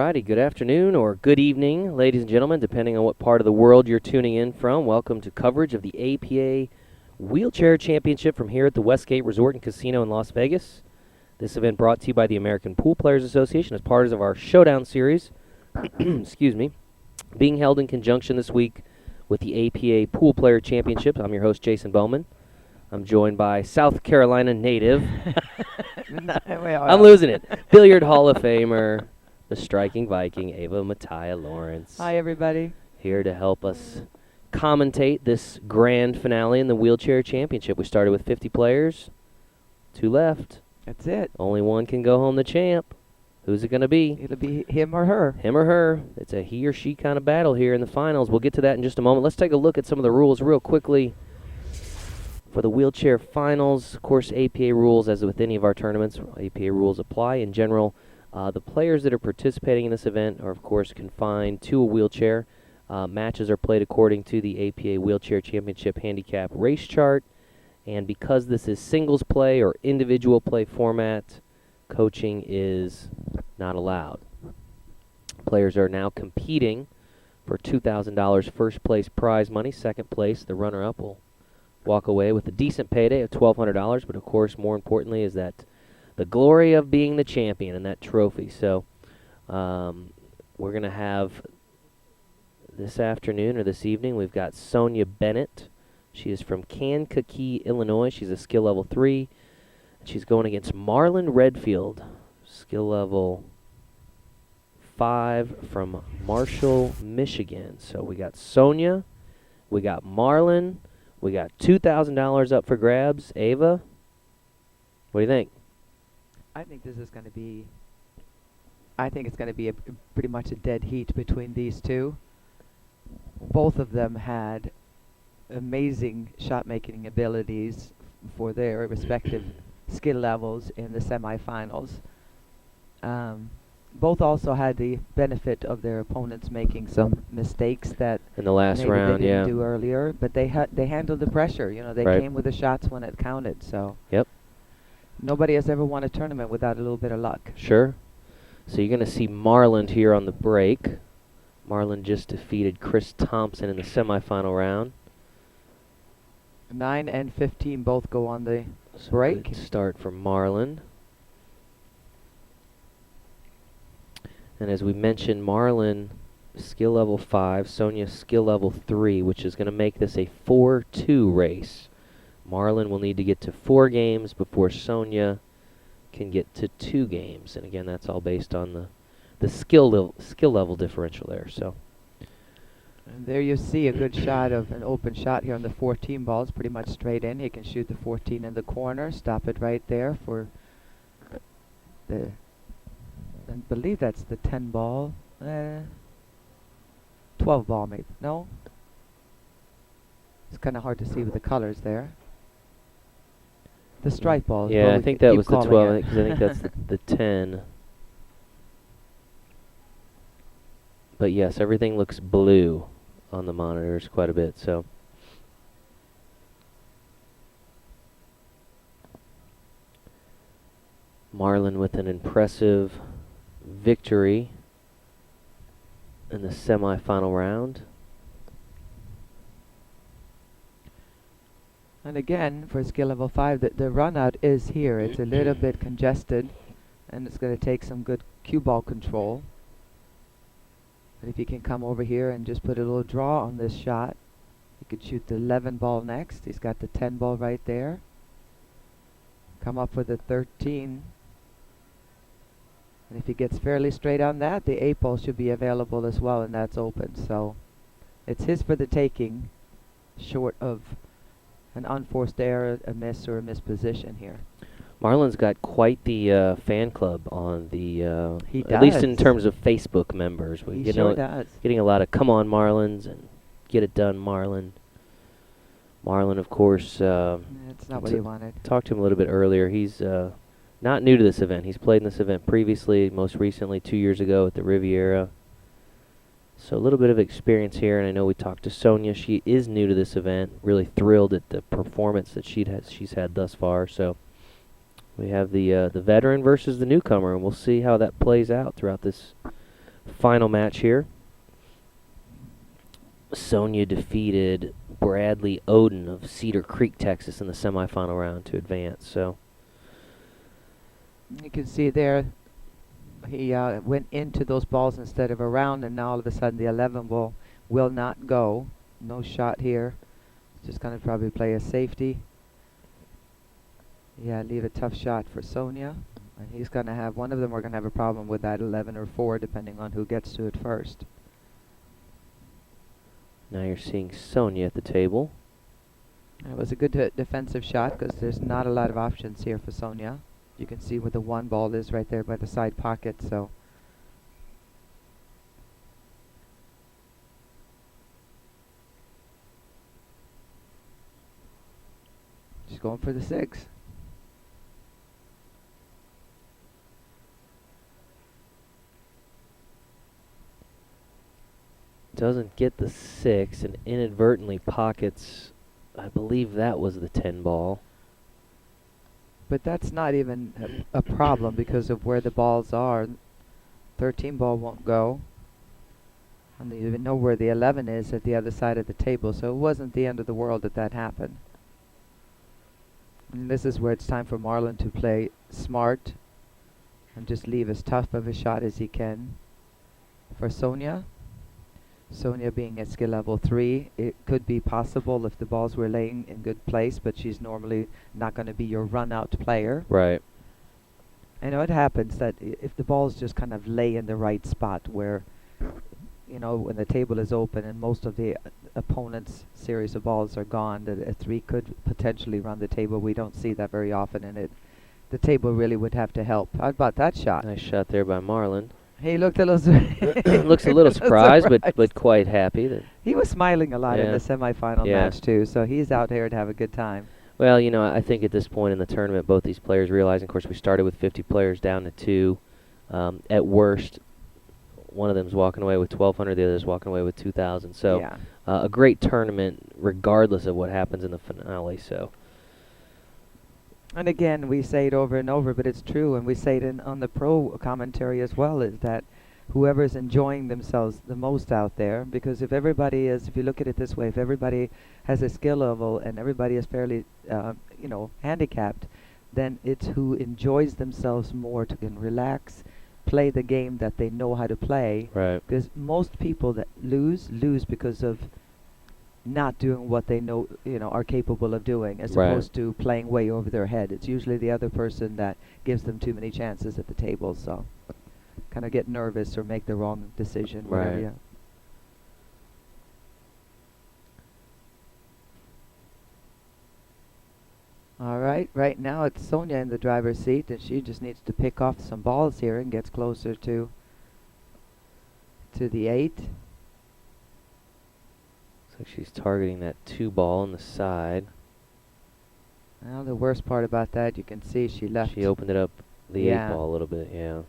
righty, good afternoon or good evening, ladies and gentlemen, depending on what part of the world you're tuning in from. Welcome to coverage of the APA Wheelchair Championship from here at the Westgate Resort and Casino in Las Vegas. This event brought to you by the American Pool Players Association as part of our Showdown Series, excuse me, being held in conjunction this week with the APA Pool Player Championship. I'm your host, Jason Bowman. I'm joined by South Carolina native. I'm losing it. Billiard Hall of Famer, the striking Viking, Ava Mattia Lawrence. Hi, everybody. Here to help us commentate this grand finale in the Wheelchair Championship. We started with 50 players, 2 left. That's it. Only one can go home the champ. Who's it going to be? It'll be him or her. Him or her. It's a he or she kind of battle here in the finals. We'll get to that in just a moment. Let's take a look at some of the rules real quickly. For the wheelchair finals, of course, APA rules, as with any of our tournaments, APA rules apply in general. The players that are participating in this event are, of course, confined to a wheelchair. Matches are played according to the APA Wheelchair Championship Handicap race chart. And because this is singles play or individual play format, coaching is not allowed. Players are now competing for $2,000 first place prize money. Second place, the runner-up, will walk away with a decent payday of $1,200, but of course, more importantly, is that the glory of being the champion and that trophy. So we're going to have this afternoon or this evening, we've got Sonia Bennett. She is from Kankakee, Illinois. She's a skill level 3. She's going against Marlon Redfield, skill level 5 from Marshall, Michigan. So we got Sonia, we got Marlon. We got $2,000 up for grabs. Ava, what do you think? I think this is going to be. I think it's going to be pretty much a dead heat between these two. Both of them had amazing shot-making abilities for their respective skill levels in the semifinals. Both also had the benefit of their opponents making some mistakes that in the last maybe round, they didn't yeah. do earlier, but they handled the pressure. You know, they Right. came with the shots when it counted. So Yep. nobody has ever won a tournament without a little bit of luck. Sure. So you're going to see Marlon here on the break. Marlon just defeated Chris Thompson in the semifinal round. 9 and 15 both go on the So break. good start for Marlon. And as we mentioned, Marlon, skill level 5, Sonia, skill level 3, which is going to make this a 4-2 race. Marlon will need to get to 4 games before Sonia can get to 2 games. And again, that's all based on the skill level differential there. So And there you see a good shot of an open shot here on the 14 ball. It's pretty much straight in. He can shoot the 14 in the corner, stop it right there for the, I believe that's the 10 ball. 12 ball maybe. No? It's kind of hard to see with the colors there. The stripe ball. is what yeah, I we think that keep was the calling 12, it. because I think that's the 10. But yes, everything looks blue on the monitors quite a bit. So Marlon with an impressive victory in the semifinal round. And again, for skill level 5, the run out is here. It's a little bit congested, and it's going to take some good cue ball control. But if he can come over here and just put a little draw on this shot, he could shoot the 11 ball next. He's got the 10 ball right there. Come up with the 13. And if he gets fairly straight on that, the 8 ball should be available as well, and that's open. So it's his for the taking, short of an unforced error, a miss, or a misposition here. Marlon's got quite the fan club on the, He at least in does. terms of Facebook members. He We're sure does. getting a lot of "Come on, Marlins" and "Get it done, Marlon." Marlon, of course, That's not what he wanted. talked to him a little bit earlier. He's not new to this event. He's played in this event previously, most recently 2 years ago at the Riviera. So a little bit of experience here, and I know we talked to Sonia. She is new to this event, really thrilled at the performance that she's had thus far. So we have the veteran versus the newcomer, and we'll see how that plays out throughout this Final match here. Sonia defeated Bradley Oden of Cedar Creek, Texas in the semifinal round to advance. So You can see there he went into those balls instead of around, and now all of a sudden the 11 ball will not go. No shot here. Just going to probably play a safety. Yeah, leave a tough shot for Sonia. And he's going to have, one of them are going to have a problem with that 11 or 4, depending on who gets to it first. now you're seeing Sonia at the table. It was a good defensive shot because there's not a lot of options here for Sonia. You can see where the 1 ball is right there by the side pocket, so. She's going for the 6. Doesn't get the 6 and inadvertently pockets, I believe that was the 10 ball. But that's not even a problem because of where the balls are. 13 ball won't go. And you even know where the 11 is at the other side of the table, so it wasn't the end of the world that happened. And this is where it's time for Marlon to play smart and just leave as tough of a shot as he can. For Sonia, Sonia being at skill level 3, it could be possible if the balls were laying in good place, but she's normally not going to be your run-out player. Right. I know it happens that if the balls just kind of lay in the right spot where, you know, when the table is open and most of the opponent's series of balls are gone, that a 3 could potentially run the table. We don't see that very often, and the table really would have to help. How about that shot? Nice shot there by Marlon. He looked a little Looks a little surprised, but quite happy. That he was smiling a lot in Yeah. the semifinal Yeah. match too, so he's out here to have a good time. Well, you know, I think at this point in the tournament, both these players realize, of course, we started with 50 players down to 2. At worst, one of them's walking away with 1,200, the other's walking away with 2,000. So yeah. a great tournament, regardless of what happens in the finale. So And again, we say it over and over, but it's true, and we say it on the pro commentary as well, is that whoever's enjoying themselves the most out there, because if everybody is, if you look at it this way, if everybody has a skill level and everybody is fairly, handicapped, then it's who enjoys themselves more to can relax, play the game that they know how to play. right, Because most people that lose because of not doing what they know, are capable of doing, as Right. opposed to playing way over their head. It's usually the other person that gives them too many chances at the table, so kind of get nervous or make the wrong decision. Whatever, Right. yeah. All right, right now it's Sonia in the driver's seat, and she just needs to pick off some balls here and gets closer to the 8. so she's targeting that 2 ball on the side. Well, the worst part about that, you can see she left. She opened it up the Yeah. 8 ball a little bit, yeah.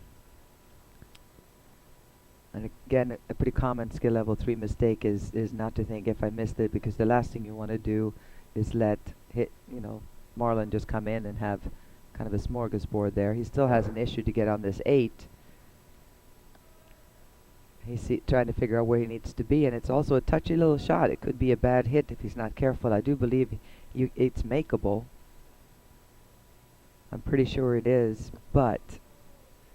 And again, a pretty common skill level 3 mistake is not to think if I missed it, because the last thing you want to do is let Marlon just come in and have kind of a smorgasbord there. He still has an issue to get on this 8. He's trying to figure out where he needs to be, and it's also a touchy little shot. It could be a bad hit if he's not careful. I do believe it's makeable. I'm pretty sure it is, but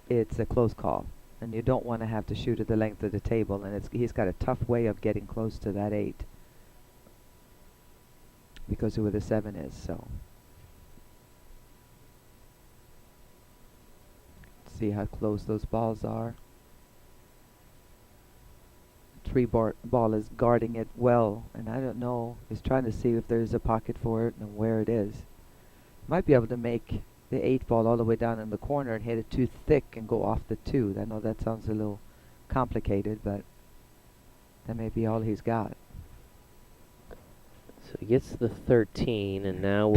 it's a close call, and you don't want to have to shoot at the length of the table, and he's got a tough way of getting close to that 8 because of where the 7 is. So see how close those balls are. 3 ball is guarding it well, and I don't know, he's trying to see if there's a pocket for it and where it is. Might be able to make the 8 ball all the way down in the corner and hit it too thick and go off the 2. I know that sounds a little complicated, but that may be all he's got. So he gets the 13, and now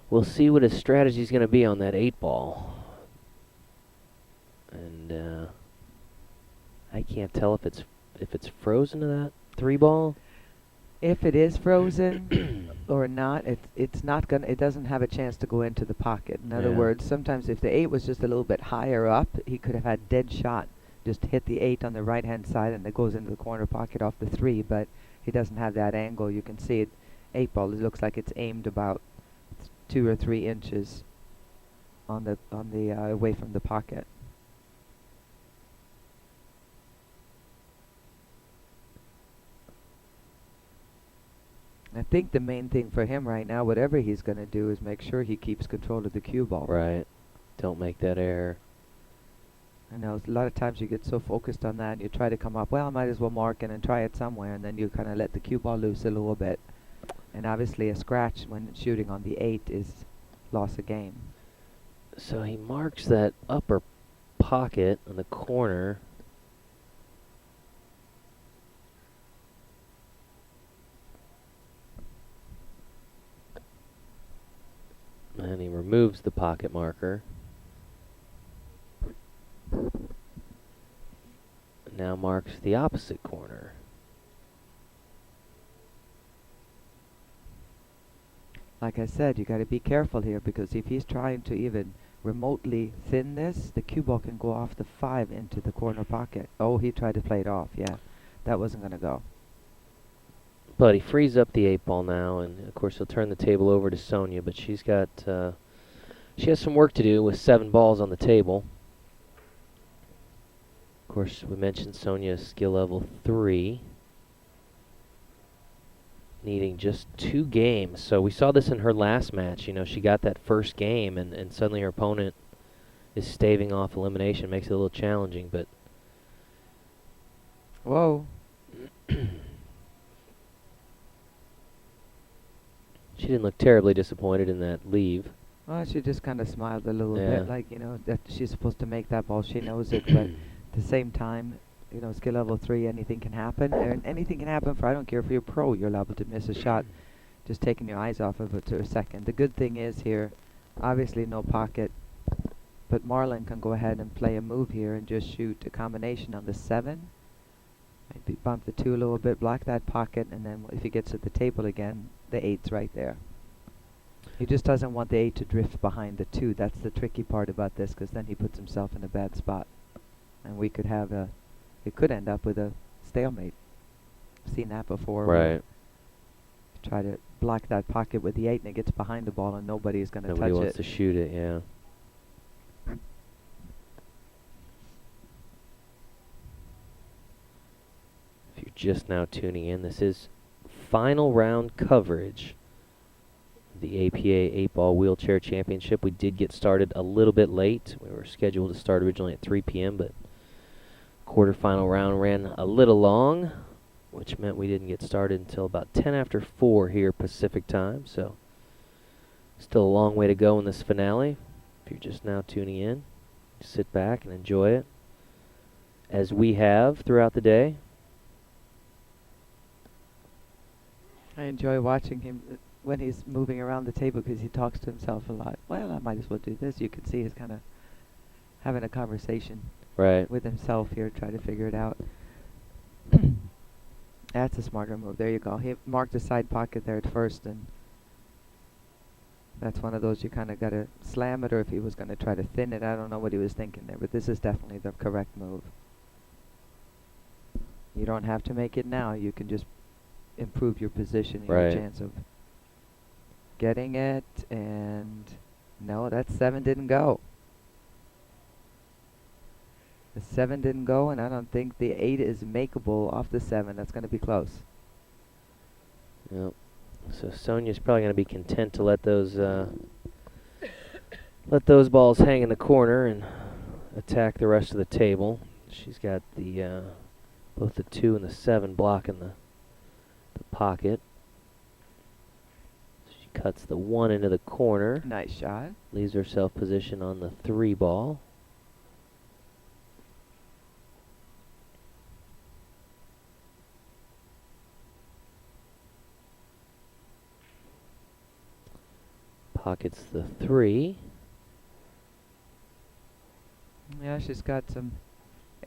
we'll see what his strategy is going to be on that 8 ball. And I can't tell if it's frozen to that 3 ball. If it is frozen or not, it's not gonna. It doesn't have a chance to go into the pocket. In other Yeah. words, sometimes if the 8 was just a little bit higher up, he could have had dead shot just hit the 8 on the right-hand side, and it goes into the corner pocket off the 3, but he doesn't have that angle. You can see it, 8 ball, it looks like it's aimed about 2 or 3 inches on the away from the pocket. I think the main thing for him right now, whatever he's going to do, is make sure he keeps control of the cue ball. Right. Don't make that error. I know a lot of times you get so focused on that, and you try to come up, well, I might as well mark it and try it somewhere, and then you kind of let the cue ball loose a little bit. And obviously a scratch when shooting on the 8 is loss of game. So he marks that upper pocket in the corner. And he removes the pocket marker. Now marks the opposite corner. Like I said, you got to be careful here, because if he's trying to even remotely thin this, the cue ball can go off the 5 into the corner pocket. Oh, he tried to play it off. Yeah, that wasn't going to go. But he frees up the 8 ball now, and of course he'll turn the table over to Sonia, but she's got, she has some work to do with 7 balls on the table. Of course, we mentioned Sonia's skill level 3, needing just 2 games. So we saw this in her last match. You know, she got that first game, and suddenly her opponent is staving off elimination. Makes it a little challenging, but... Whoa. She didn't look terribly disappointed in that leave. Well, she just kind of smiled a little Yeah. bit, like, you know, that she's supposed to make that ball. She knows it, but at the same time, you know, skill level 3, anything can happen. And anything can happen for, I don't care if you're a pro, you're liable to miss a shot just taking your eyes off of it to a second. The good thing is here, obviously no pocket, but Marlon can go ahead and play a move here and just shoot a combination on the 7. Maybe bump the 2 a little bit, block that pocket, and then if he gets at the table again, the 8's right there. He just doesn't want the 8 to drift behind the 2. That's the tricky part about this, because then he puts himself in a bad spot. And we could have a, it could end up with a stalemate. Seen that before. Right. Try to block that pocket with the 8, and it gets behind the ball, and nobody's going to touch it. Nobody wants to shoot it, yeah. If you're just now tuning in, this is final round coverage. The APA 8-Ball Wheelchair Championship. We did get started a little bit late. We were scheduled to start originally at 3 p.m., but quarterfinal round ran a little long, which meant we didn't get started until about 10 after 4 here Pacific time. So still a long way to go in this finale. If you're just now tuning in, sit back and enjoy it, as we have throughout the day. I enjoy watching him when he's moving around the table, because he talks to himself a lot. Well, I might as well do this. You can see he's kind of having a conversation Right. with himself here, try to figure it out. That's a smarter move. There you go. He marked the side pocket there at first, and that's one of those you kind of got to slam it, or if he was going to try to thin it, I don't know what he was thinking there, but this is definitely the correct move. You don't have to make it now. You can just improve your position and your Right. chance of getting it, and no, that 7 didn't go. The 7 didn't go, and I don't think the 8 is makeable off the 7. That's going to be close. Yep. So Sonia's probably going to be content to let those balls hang in the corner and attack the rest of the table. She's got the both the 2 and the 7 blocking the pocket. She cuts the 1 into the corner. Nice shot. Leaves herself position on the 3 ball. Pockets the 3. Yeah, she's got some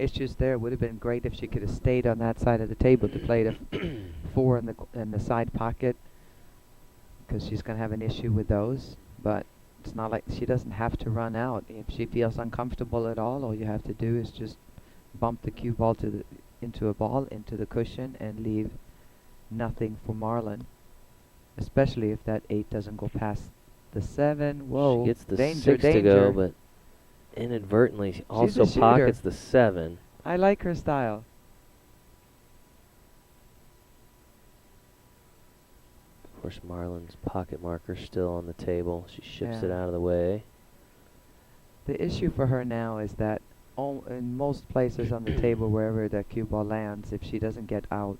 issues there. It would have been great if she could have stayed on that side of the table to play the 4 in the side pocket, because she's going to have an issue with those. But it's not like she doesn't have to run out. If she feels uncomfortable at all you have to do is just bump the cue ball into a ball into the cushion and leave nothing for Marlon, especially if that 8 doesn't go past the 7. Whoa, She gets the danger, 6 danger. to go, but inadvertently also a shooter. pockets the 7. I like her style. Of course, Marlon's pocket marker still on the table. She ships it Yeah. out of the way. The issue for her now is that in most places on the table, wherever the cue ball lands, if she doesn't get out,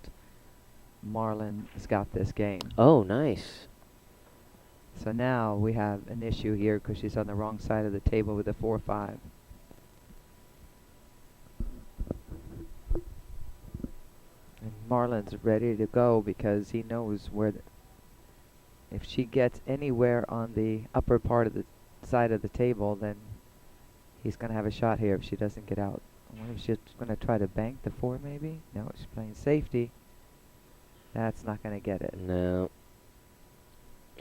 Marlon's got this game. Oh, nice. So now we have an issue here because she's on the wrong side of the table with a 4-5. And Marlon's ready to go because he knows where if she gets anywhere on the upper part of the side of the table, then he's going to have a shot here if she doesn't get out. I wonder if she's going to try to bank the 4 maybe? No, she's playing safety. That's not going to get it. No.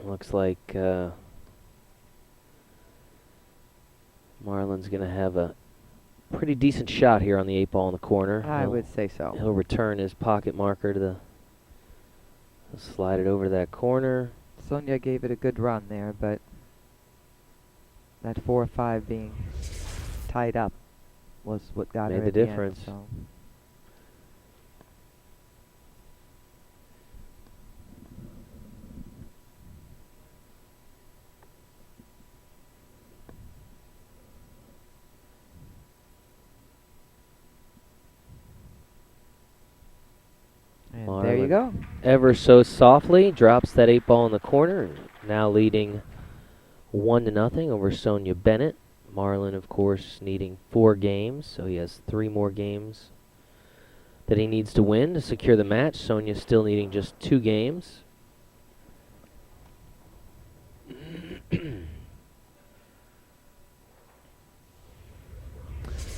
Looks like Marlon's going to have a pretty decent shot here on the 8 ball in the corner. I would say so. He'll return his pocket marker to the... He'll slide it over to that corner. Sonia gave it a good run there, but that 4-5 being tied up was what got her Made the at the end, difference. so. And there you Marlon go. ever so softly drops that 8 ball in the corner. Now leading 1-0 over Sonia Bennett. Marlon, of course, needing 4 games, so he has 3 more games that he needs to win to secure the match. Sonia still needing just 2 games.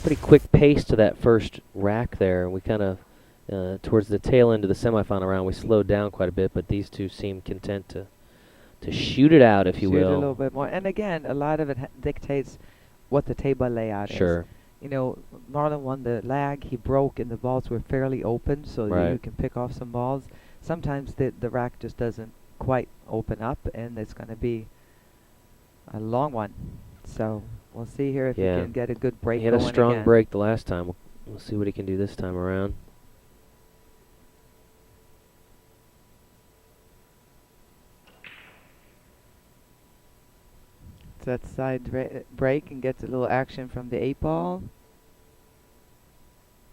Pretty quick pace to that first rack there. We kind of, towards the tail end of the semifinal round, we slowed down quite a bit, but these two seem content to shoot it out, if you Shoot will. a little bit more. And again, a lot of it dictates what the table layout is. Sure. You know, Marlon won the lag, he broke, and the balls were fairly open, so that you can pick off some balls. Sometimes the rack just doesn't quite open up, and it's going to be a long one. So we'll see here if he can get a good break. He had a going strong again. break the last time. We'll see what he can do this time around. That side break and gets a little action from the 8 ball.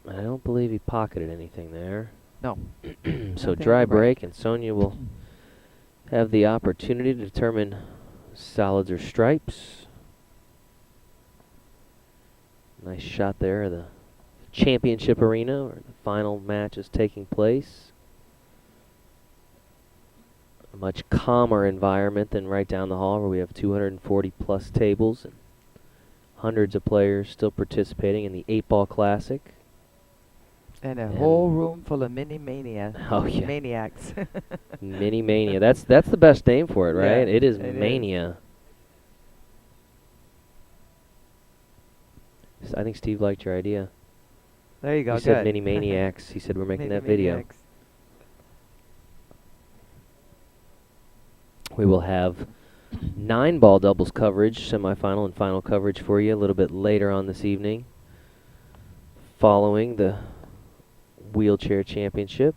I don't believe he pocketed anything there. No. So Nothing dry on the break. break, and Sonia will have the opportunity to determine solids or stripes. Nice shot there. The championship arena where the final match is taking place. A much calmer environment than right down the hall where we have 240 plus tables and hundreds of players still participating in the 8 ball classic. And a whole room full of mini maniacs. Oh yeah. Maniacs. Mini Mania. That's the best name for it, right? Yeah, it is it Mania. I think Steve liked your idea. There you go. He said Mini Maniacs. He said we're making that video. Maniacs. We will have 9 ball doubles coverage, semifinal and final coverage for you a little bit later on this evening, following the wheelchair championship.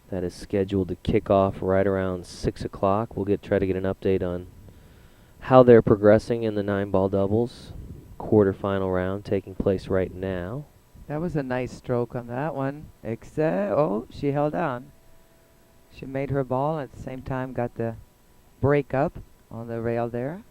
That is scheduled to kick off right around 6 o'clock. We'll try to get an update on how they're progressing in the 9 ball doubles. Quarterfinal round taking place right now. That was a nice stroke on that one. Except, she held on. She made her ball at the same time, got the break up on the rail there.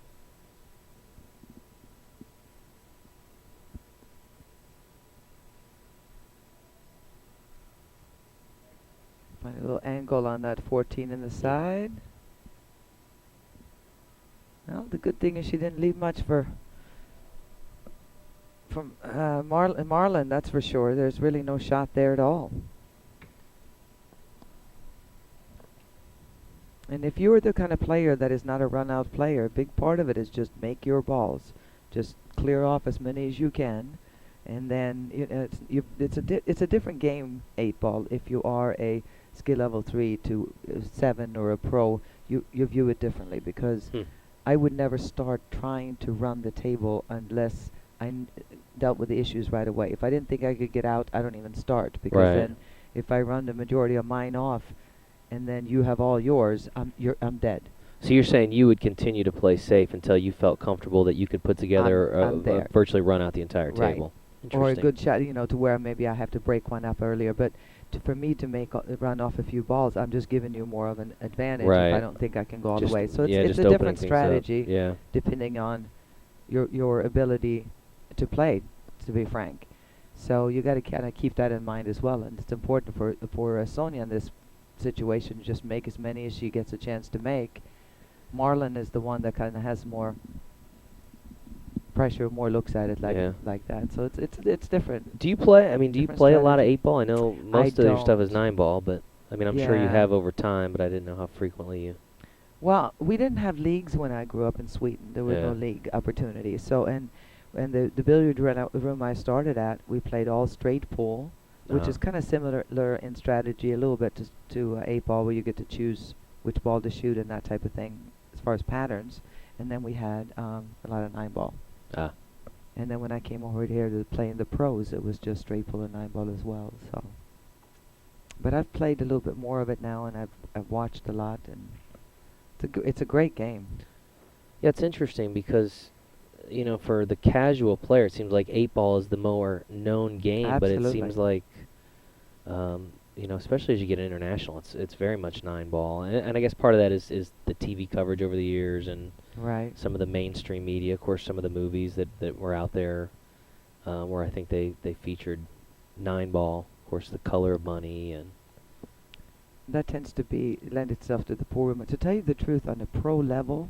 Find a little angle on that 14 in the side. Well, the good thing is she didn't leave much from Marlon, that's for sure. There's really no shot there at all. And if you're the kind of player that is not a run-out player, a big part of it is just make your balls. Just clear off as many as you can, And then it's a different game, 8 ball. If you are a skill level 3 to 7 or a pro, you view it differently, because Hmm. I would never start trying to run the table unless dealt with the issues right away. If I didn't think I could get out, I don't even start, because Right. then if I run the majority of mine off, and then you have all yours, I'm dead. So you're saying you would continue to play safe until you felt comfortable that you could put together I'm there. virtually run out the entire Right. table. Or a Interesting. good shot, to where maybe I have to break one up earlier. But for me to run off a few balls, I'm just giving you more of an advantage if I Right. don't think I can go all Just the way. So yeah, it's just a opening different things up. strategy Yeah. depending on your ability to play, to be frank. So you got to kind of keep that in mind as well. And it's important for Sonia in this situation, just make as many as she gets a chance to make. Marlon is the one that kind of has more pressure, more looks at it Yeah. like that. So it's different. Do you play? I mean, do you Different play a lot of strategy. 8 ball? I know I most of your stuff is don't. 9 ball, but I mean, I'm sure you Yeah. have over time, but I didn't know how frequently you. Well, we didn't have leagues when I grew up in Sweden. There were no Yeah. league opportunities. So and the billiard room I started at, we played all straight pool, which is kind of similar in strategy a little bit to 8 ball, where you get to choose which ball to shoot and that type of thing as far as patterns. And then we had a lot of 9 ball. Ah. And then when I came over here to play in the pros, it was just straight pull and 9 ball as well. So, but I've played a little bit more of it now, and I've watched a lot, and it's a great game. Yeah, it's interesting because, for the casual player, it seems like 8 ball is the more known game, but it Absolutely. seems like, especially as you get international, it's very much 9 ball, and I guess part of that is the TV coverage over the years and Right. some of the mainstream media, of course, some of the movies that were out there, where I think they featured 9 ball, of course, The Color of Money, and That tends to lend itself to the poor women. To tell you the truth, on a pro level,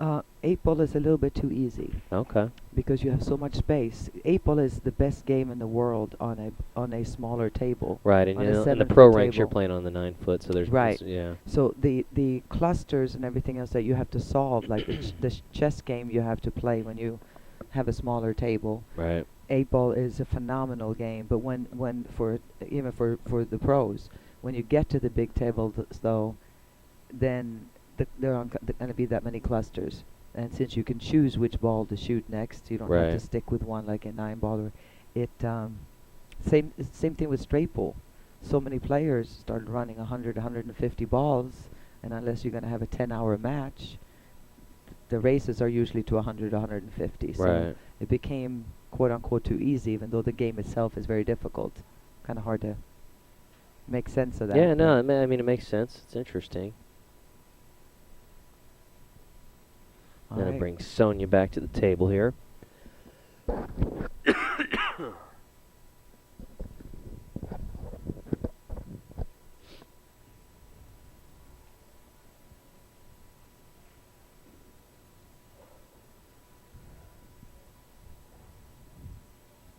8 ball is a little bit too easy okay, because you have so much space. 8 ball is the best game in the world on a smaller table. right, and On a in the 7-foot pro ranks you're table. playing on the 9 foot, so there's Right. yeah, So the clusters and everything else that you have to solve, like the chess game you have to play when you have a smaller table. right, 8 ball is a phenomenal game, but when for even for the pros, when you get to the big table, though, then there aren't going to be that many clusters. And since you can choose which ball to shoot next, you don't have to right, stick with one like a 9 ball. Or it same thing with straight pool. So many players started running 100, 150 balls, and unless you're going to have a 10-hour match, the races are usually to 100, 150. So right. it became quote unquote too easy, even though the game itself is very difficult. Kind of hard to make sense of that. Yeah, no, but I mean it makes sense. It's interesting. I'm gonna alright. bring Sonia back to the table here.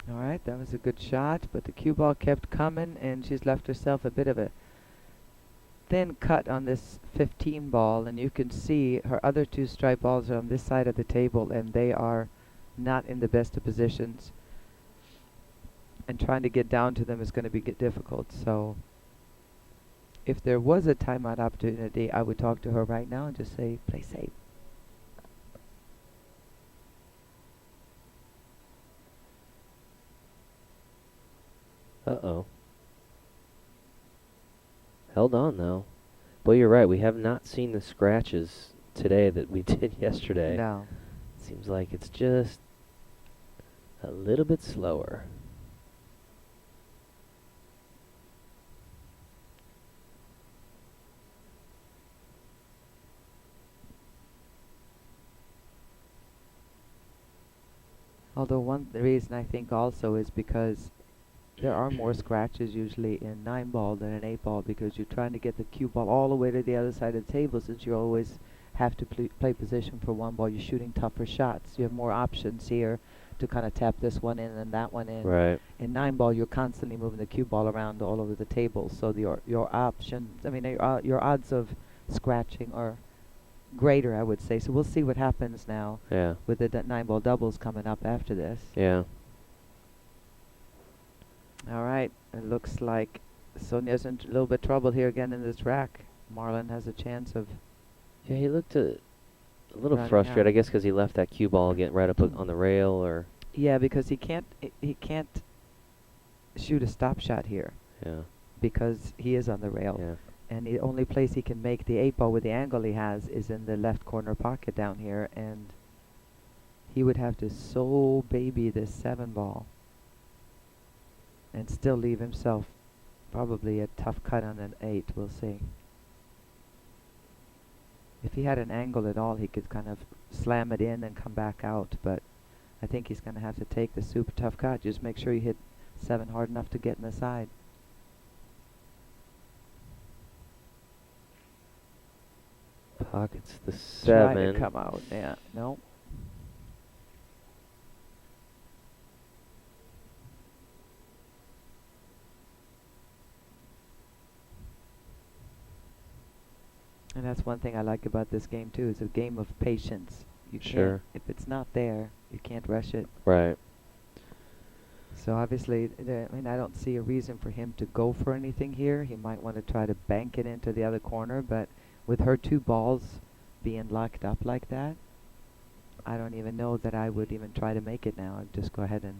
Alright, that was a good shot, but the cue ball kept coming, and she's left herself a bit of a thin cut on this 15 ball, and you can see her other two striped balls are on this side of the table, and they are not in the best of positions. And trying to get down to them is going to be difficult. So if there was a timeout opportunity, I would talk to her right now and just say, play safe. Uh-oh. Held on, though. Well, you're right. We have not seen the scratches today that we did yesterday. No. Seems like it's just a little bit slower. Although one reason I think also is because there are more scratches usually in 9 ball than in 8 ball, because you're trying to get the cue ball all the way to the other side of the table. Since you always have to play position for one ball, you're shooting tougher shots. You have more options here to kind of tap this one in and that one in. Right. In 9 ball, you're constantly moving the cue ball around all over the table, so your options, I mean, your odds of scratching are greater, I would say. So we'll see what happens now Yeah. with the 9 ball doubles coming up after this. Yeah. All right. It looks like Sonia's in a little bit trouble here again in this rack. Marlon has a chance of Yeah, he looked a little running frustrated, out. I guess, because he left that cue ball get right up on the rail, or Yeah, because he can't shoot a stop shot here yeah, because he is on the rail. yeah, And the only place he can make the 8 ball with the angle he has is in the left corner pocket down here, and he would have to so baby this 7 ball and still leave himself probably a tough cut on an 8. We'll see. If he had an angle at all, he could kind of slam it in and come back out, but I think he's going to have to take the super tough cut. Just make sure you hit 7 hard enough to get in the side. pockets the Try to 7. come out. Yeah, no. And that's one thing I like about this game too. It's a game of patience. You Sure. can't, if it's not there, you can't rush it. Right. So obviously, I mean, I don't see a reason for him to go for anything here. He might want to try to bank it into the other corner, but with her 2 balls being locked up like that, I don't even know that I would even try to make it now. I'd just go ahead and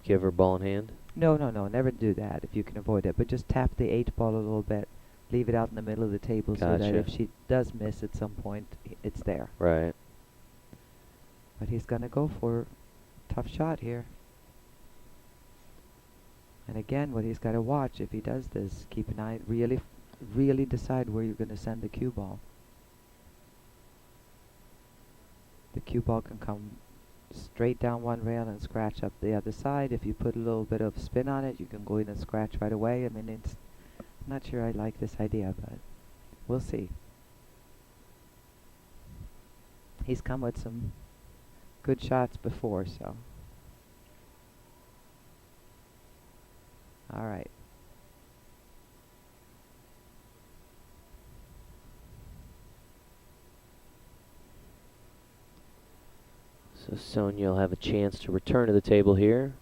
Give her ball in hand. no, no, no, never do that if you can avoid it. But just tap the 8 ball a little bit, leave it out in the middle of the table so that Gotcha. if she does miss at some point, it's there. Right. But he's gonna go for a tough shot here. And again, what he's got to watch if he does this, keep an eye, really decide where you're going to send the cue ball. The cue ball can come straight down one rail and scratch up the other side. If you put a little bit of spin on it, you can go in and scratch right away. I mean, I'm not sure I like this idea, but we'll see. He's come with some good shots before, so. All right. So Sonia will have a chance to return to the table here.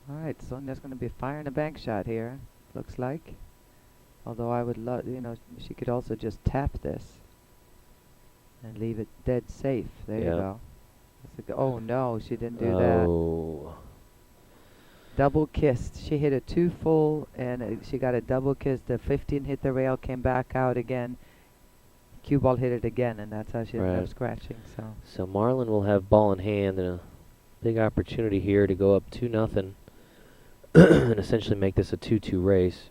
All right, Sonia's going to be firing a bank shot here, looks like. Although I would love, she could also just tap this and leave it dead safe. There you Yeah. go. Oh no, she didn't do that. Oh. Double kissed. She hit a 2 full and she got a double kiss. The 15 hit the rail, came back out again. Cue ball hit it again, and that's how she ended Right. up scratching. So Marlon will have ball in hand and a big opportunity here to go up 2-0 and essentially make this a 2-2 race.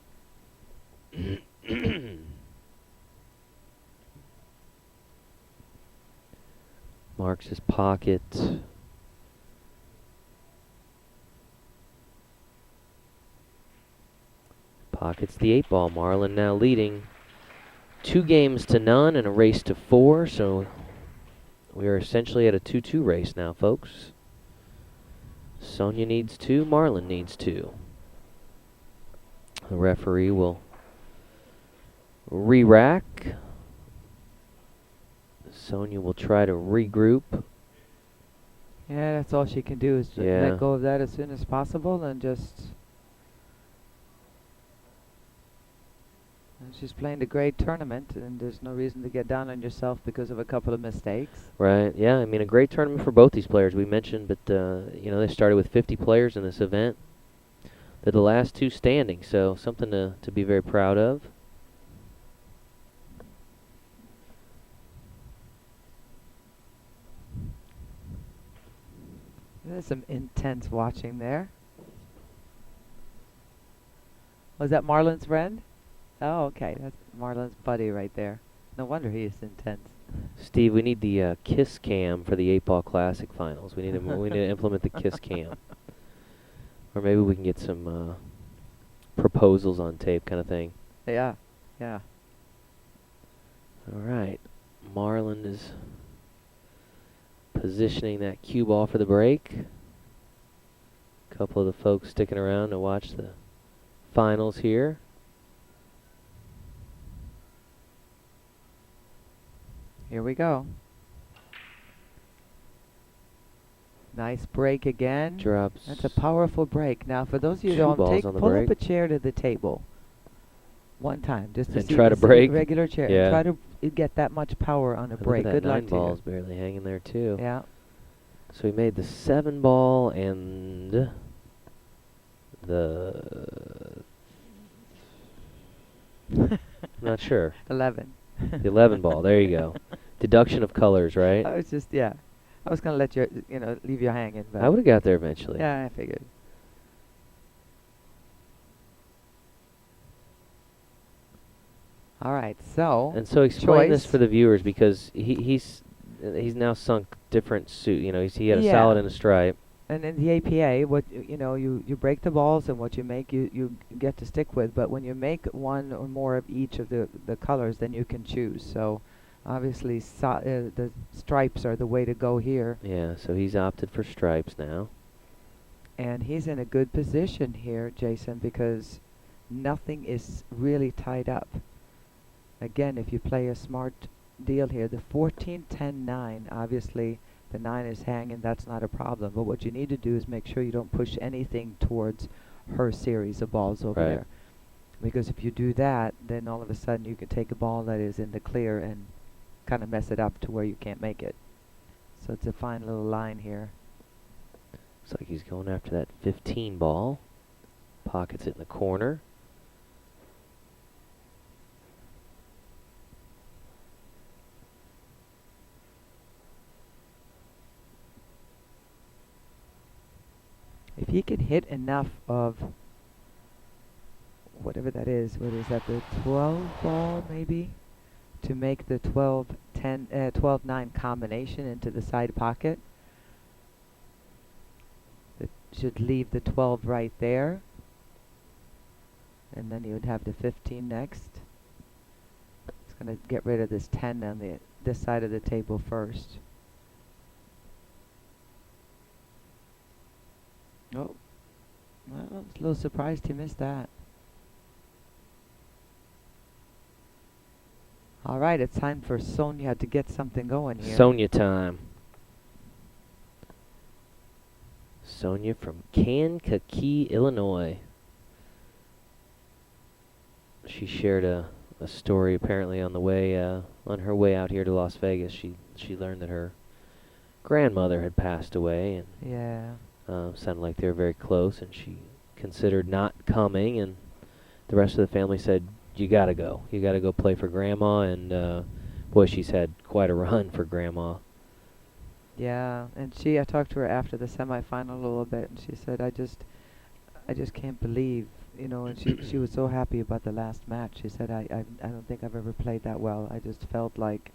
Marks his pocket. Pockets the 8 ball. Marlon now leading 2 games to none and a race to 4. So we are essentially at a 2-2 race now, folks. Sonia needs 2. Marlon needs 2. The referee will re-rack. Sonia will try to regroup. yeah, that's all she can do is Yeah. let go of that as soon as possible and just. And she's playing a great tournament, and there's no reason to get down on yourself because of a couple of mistakes. Right, yeah, I mean, a great tournament for both these players. We mentioned, but, they started with 50 players in this event. They're the last 2 standing, so something to be very proud of. There's some intense watching there. Was that Marlon's friend? Oh, okay. That's Marlon's buddy right there. No wonder he is intense. Steve, we need the kiss cam for the 8-ball classic finals. We need to implement the kiss cam. Or maybe we can get some proposals on tape kind of thing. Yeah, yeah. All right. Marlon is positioning that cue ball for the break. A couple of the folks sticking around to watch the finals here. Here we go. Nice break again. Drops. That's a powerful break. Now, for those of you who Two don't balls on the pull break. up a chair to the table one time just to And see try to this break. regular chair. Yeah. And try to get that much power on a And break. Look at that Good luck 9 to you. ball's barely hanging there too. Yeah. So we made the 7 ball and the I'm not sure. 11. The 11 ball. There you go. Deduction of colors, right? I was just, yeah. I was going to let you, leave you hanging. But I would have got there eventually. yeah, I figured. All right, so. And so explain this choice. for the viewers because he's now sunk different suit. You know, he had a Yeah. solid and a stripe. And in the APA, what you break the balls, and what you make, you get to stick with. But when you make one or more of each of the colors, then you can choose. So, obviously, the stripes are the way to go here. Yeah, so he's opted for stripes now. And he's in a good position here, Jason, because nothing is really tied up. Again, if you play a smart deal here, the 14, 10, 9, obviously. The 9 is hanging, that's not a problem. But what you need to do is make sure you don't push anything towards her series of balls over Right. there. Because if you do that, then all of a sudden you can take a ball that is in the clear and kind of mess it up to where you can't make it. So it's a fine little line here. Looks like he's going after that 15 ball. Pockets it in the corner. If he can hit enough of whatever that is, what is that, the 12 ball maybe? To make the 12-9 combination into the side pocket. It should leave the 12 right there. And then you would have the 15 next. It's going to get rid of this 10 on this side of the table first. Oh, well, I was a little surprised he missed that. All right, it's time for Sonia to get something going here. Sonia time. Sonia from Kankakee, Illinois. She shared a story apparently on her way out here to Las Vegas. She learned that her grandmother had passed away, and Yeah. sounded like they were very close, and she considered not coming, and the rest of the family said, you gotta go. You gotta go play for Grandma, and boy, she's had quite a run for Grandma. Yeah, and I talked to her after the semifinal a little bit, and she said, I just can't believe, and she was so happy about the last match. She said, I don't think I've ever played that well. I just felt like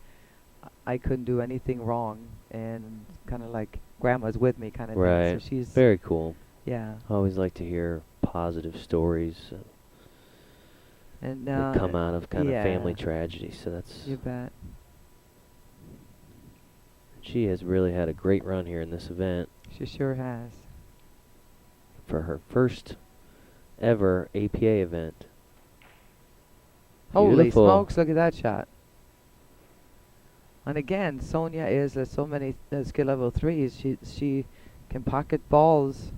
I couldn't do anything wrong, and kind of like Grandma's with me kind of Right. thing. So she's Very cool. yeah. I always like to hear positive stories And that come out of kind yeah, of family tragedy. So that's you bet. she has really had a great run here in this event She sure has. for her first ever APA event. Holy Beautiful. smokes, look at that shot. And again, Sonia is so many skill level 3s. She can pocket balls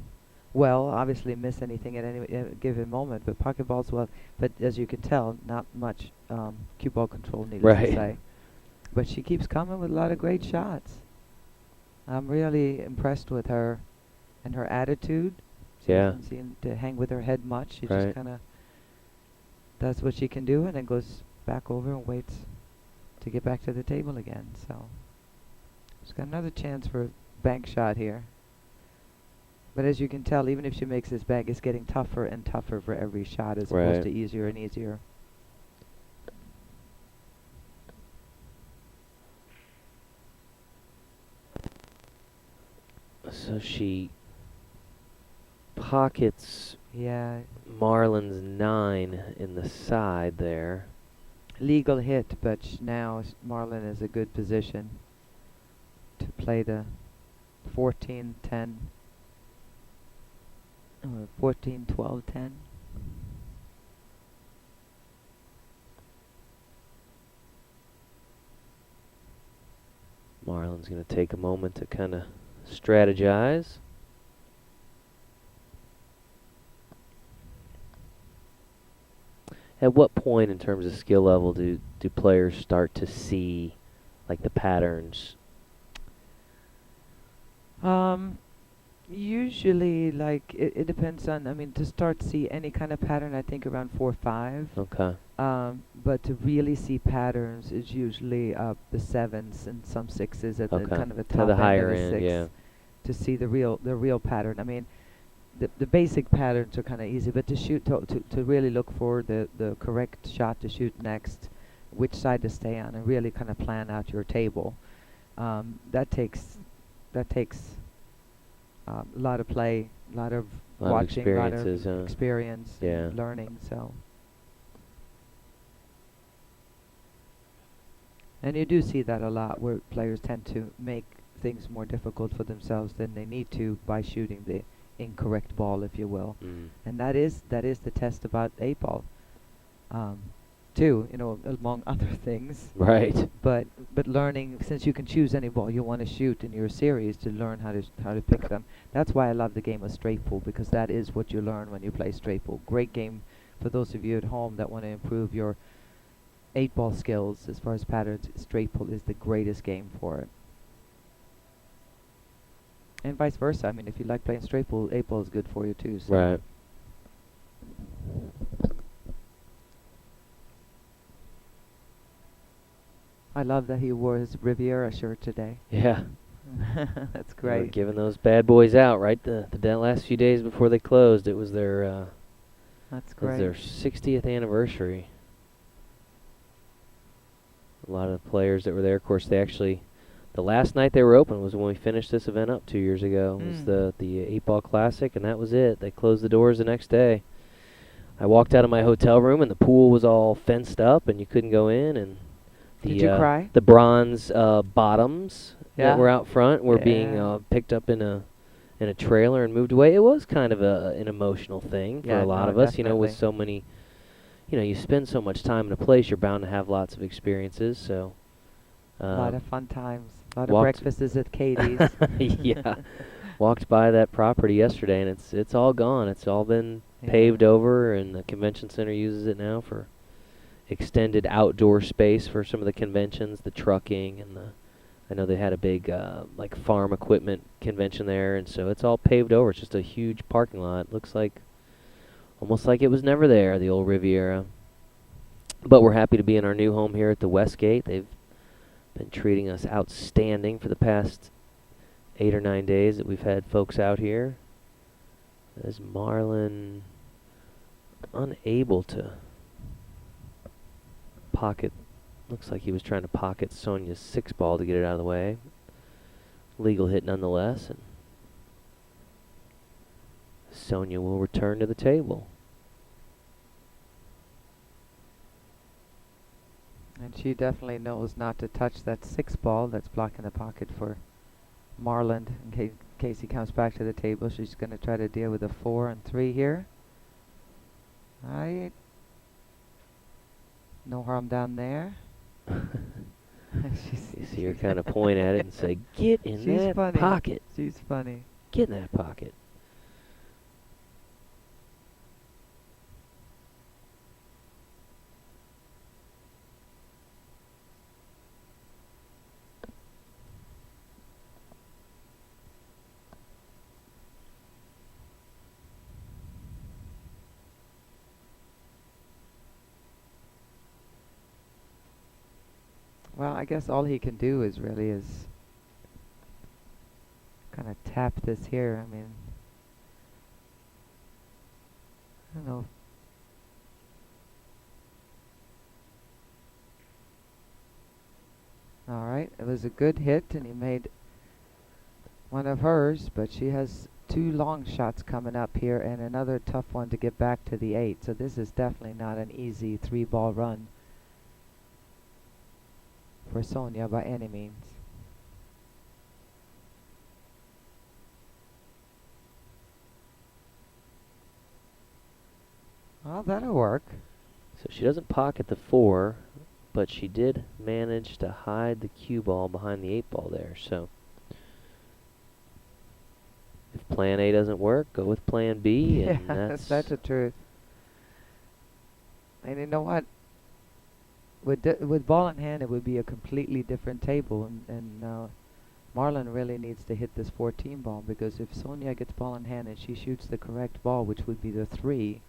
well, obviously miss anything at any given moment, but pocket balls well. But as you can tell, not much cue ball control needed Right. to say. But she keeps coming with a lot of great shots. I'm really impressed with her and her attitude. She Yeah. doesn't seem to hang with her head much. She Right. just kind of does what she can do and then goes back over and waits to get back to the table again. So she's got another chance for a bank shot here. But as you can tell, even if she makes this bank, it's getting tougher and tougher for every shot as Right. opposed to easier and easier. So she pockets Yeah, Marlon's 9 in the side there. legal hit, but now Marlon is a good position to play the 14, 10, 14, 12, 10. Marlon's going to take a moment to kind of strategize. At what point in terms of skill level do players start to see like the patterns? Usually, like, it depends on, I mean, to start to see any kind of pattern, I think around 4 or 5. Okay. But to really see patterns is usually the 7s and some 6s at the Okay. kind of the To top the end higher of the end, 6 yeah. to see the real pattern. I mean, the basic patterns are kind of easy, but to shoot to really look for the correct shot to shoot next, which side to stay on, and really kind of plan out your table. That takes a lot of play, a lot of A lot of watching, a lot of experiences, huh? experience, Yeah. and learning. So, and you do see that a lot, where players tend to make things more difficult for themselves than they need to by shooting the incorrect ball, if you will. Mm. And that is the test about 8 ball, um, too. Among other things. Right. But learning, since you can choose any ball you want to shoot in your series, to learn how to pick them. That's why I love the game of straight pool, because that is what you learn when you play straight pool. Great game for those of you at home that want to improve your 8 ball skills as far as patterns. Straight pool is the greatest game for it. And vice versa. I mean, if you like playing straight pool, 8 ball is good for you too. So. Right. I love that he wore his Riviera shirt today. Yeah. That's They were great. giving those bad boys out, right? The last few days before they closed, it was their That's it was their great. 60th anniversary. A lot of the players that were there, of course, the last night they were open was when we finished this event up 2 years ago. It was the 8 Ball Classic, and that was it. They closed the doors the next day. I walked out of my hotel room, and the pool was all fenced up, and you couldn't go in. And Did you cry? the bronze bottoms Yeah. that were out front were being Yeah. picked up in a trailer and moved away. It was kind of an emotional thing for Yeah, a lot no, of us, with definitely. so many. You spend so much time in a place, you're bound to have lots of experiences. So, A lot of fun times. A lot of walked- breakfasts at Katie's. yeah, walked by that property yesterday, and it's all gone. It's all been Yeah. paved over, and the convention center uses it now for extended outdoor space for some of the conventions, the trucking, and I know they had a big like farm equipment convention there, and so it's all paved over. It's just a huge parking lot. Looks like almost like it was never there, the old Riviera. But we're happy to be in our new home here at the Westgate. They've been treating us outstanding for the past 8 or 9 days that we've had folks out here. As Marlon unable to pocket, looks like he was trying to pocket Sonia's 6 ball to get it out of the way. Legal hit nonetheless, and Sonia will return to the table. And she definitely knows not to touch that 6 ball that's blocking the pocket for Marlon in case he comes back to the table. She's going to try to deal with a 4 and 3 here. Alright. No harm down there. You see her kind of point at it and say, "Get in She's that funny. pocket. She's funny. Get in that pocket." Well, I guess all he can do is kind of tap this here. I mean, I don't know. Alright, it was a good hit, and he made one of hers, but she has 2 long shots coming up here and another tough one to get back to the 8. So this is definitely not an easy 3-ball run for Sonia by any means. Well, that'll work. So she doesn't pocket the 4. but she did manage to hide the cue ball behind the 8 ball there. So if plan A doesn't work, go with plan B, and Yeah, that's that's the truth. And you know what? With ball in hand, it would be a completely different table, and Marlon really needs to hit this 14 ball, because if Sonia gets ball in hand and she shoots the correct ball, which would be the 3,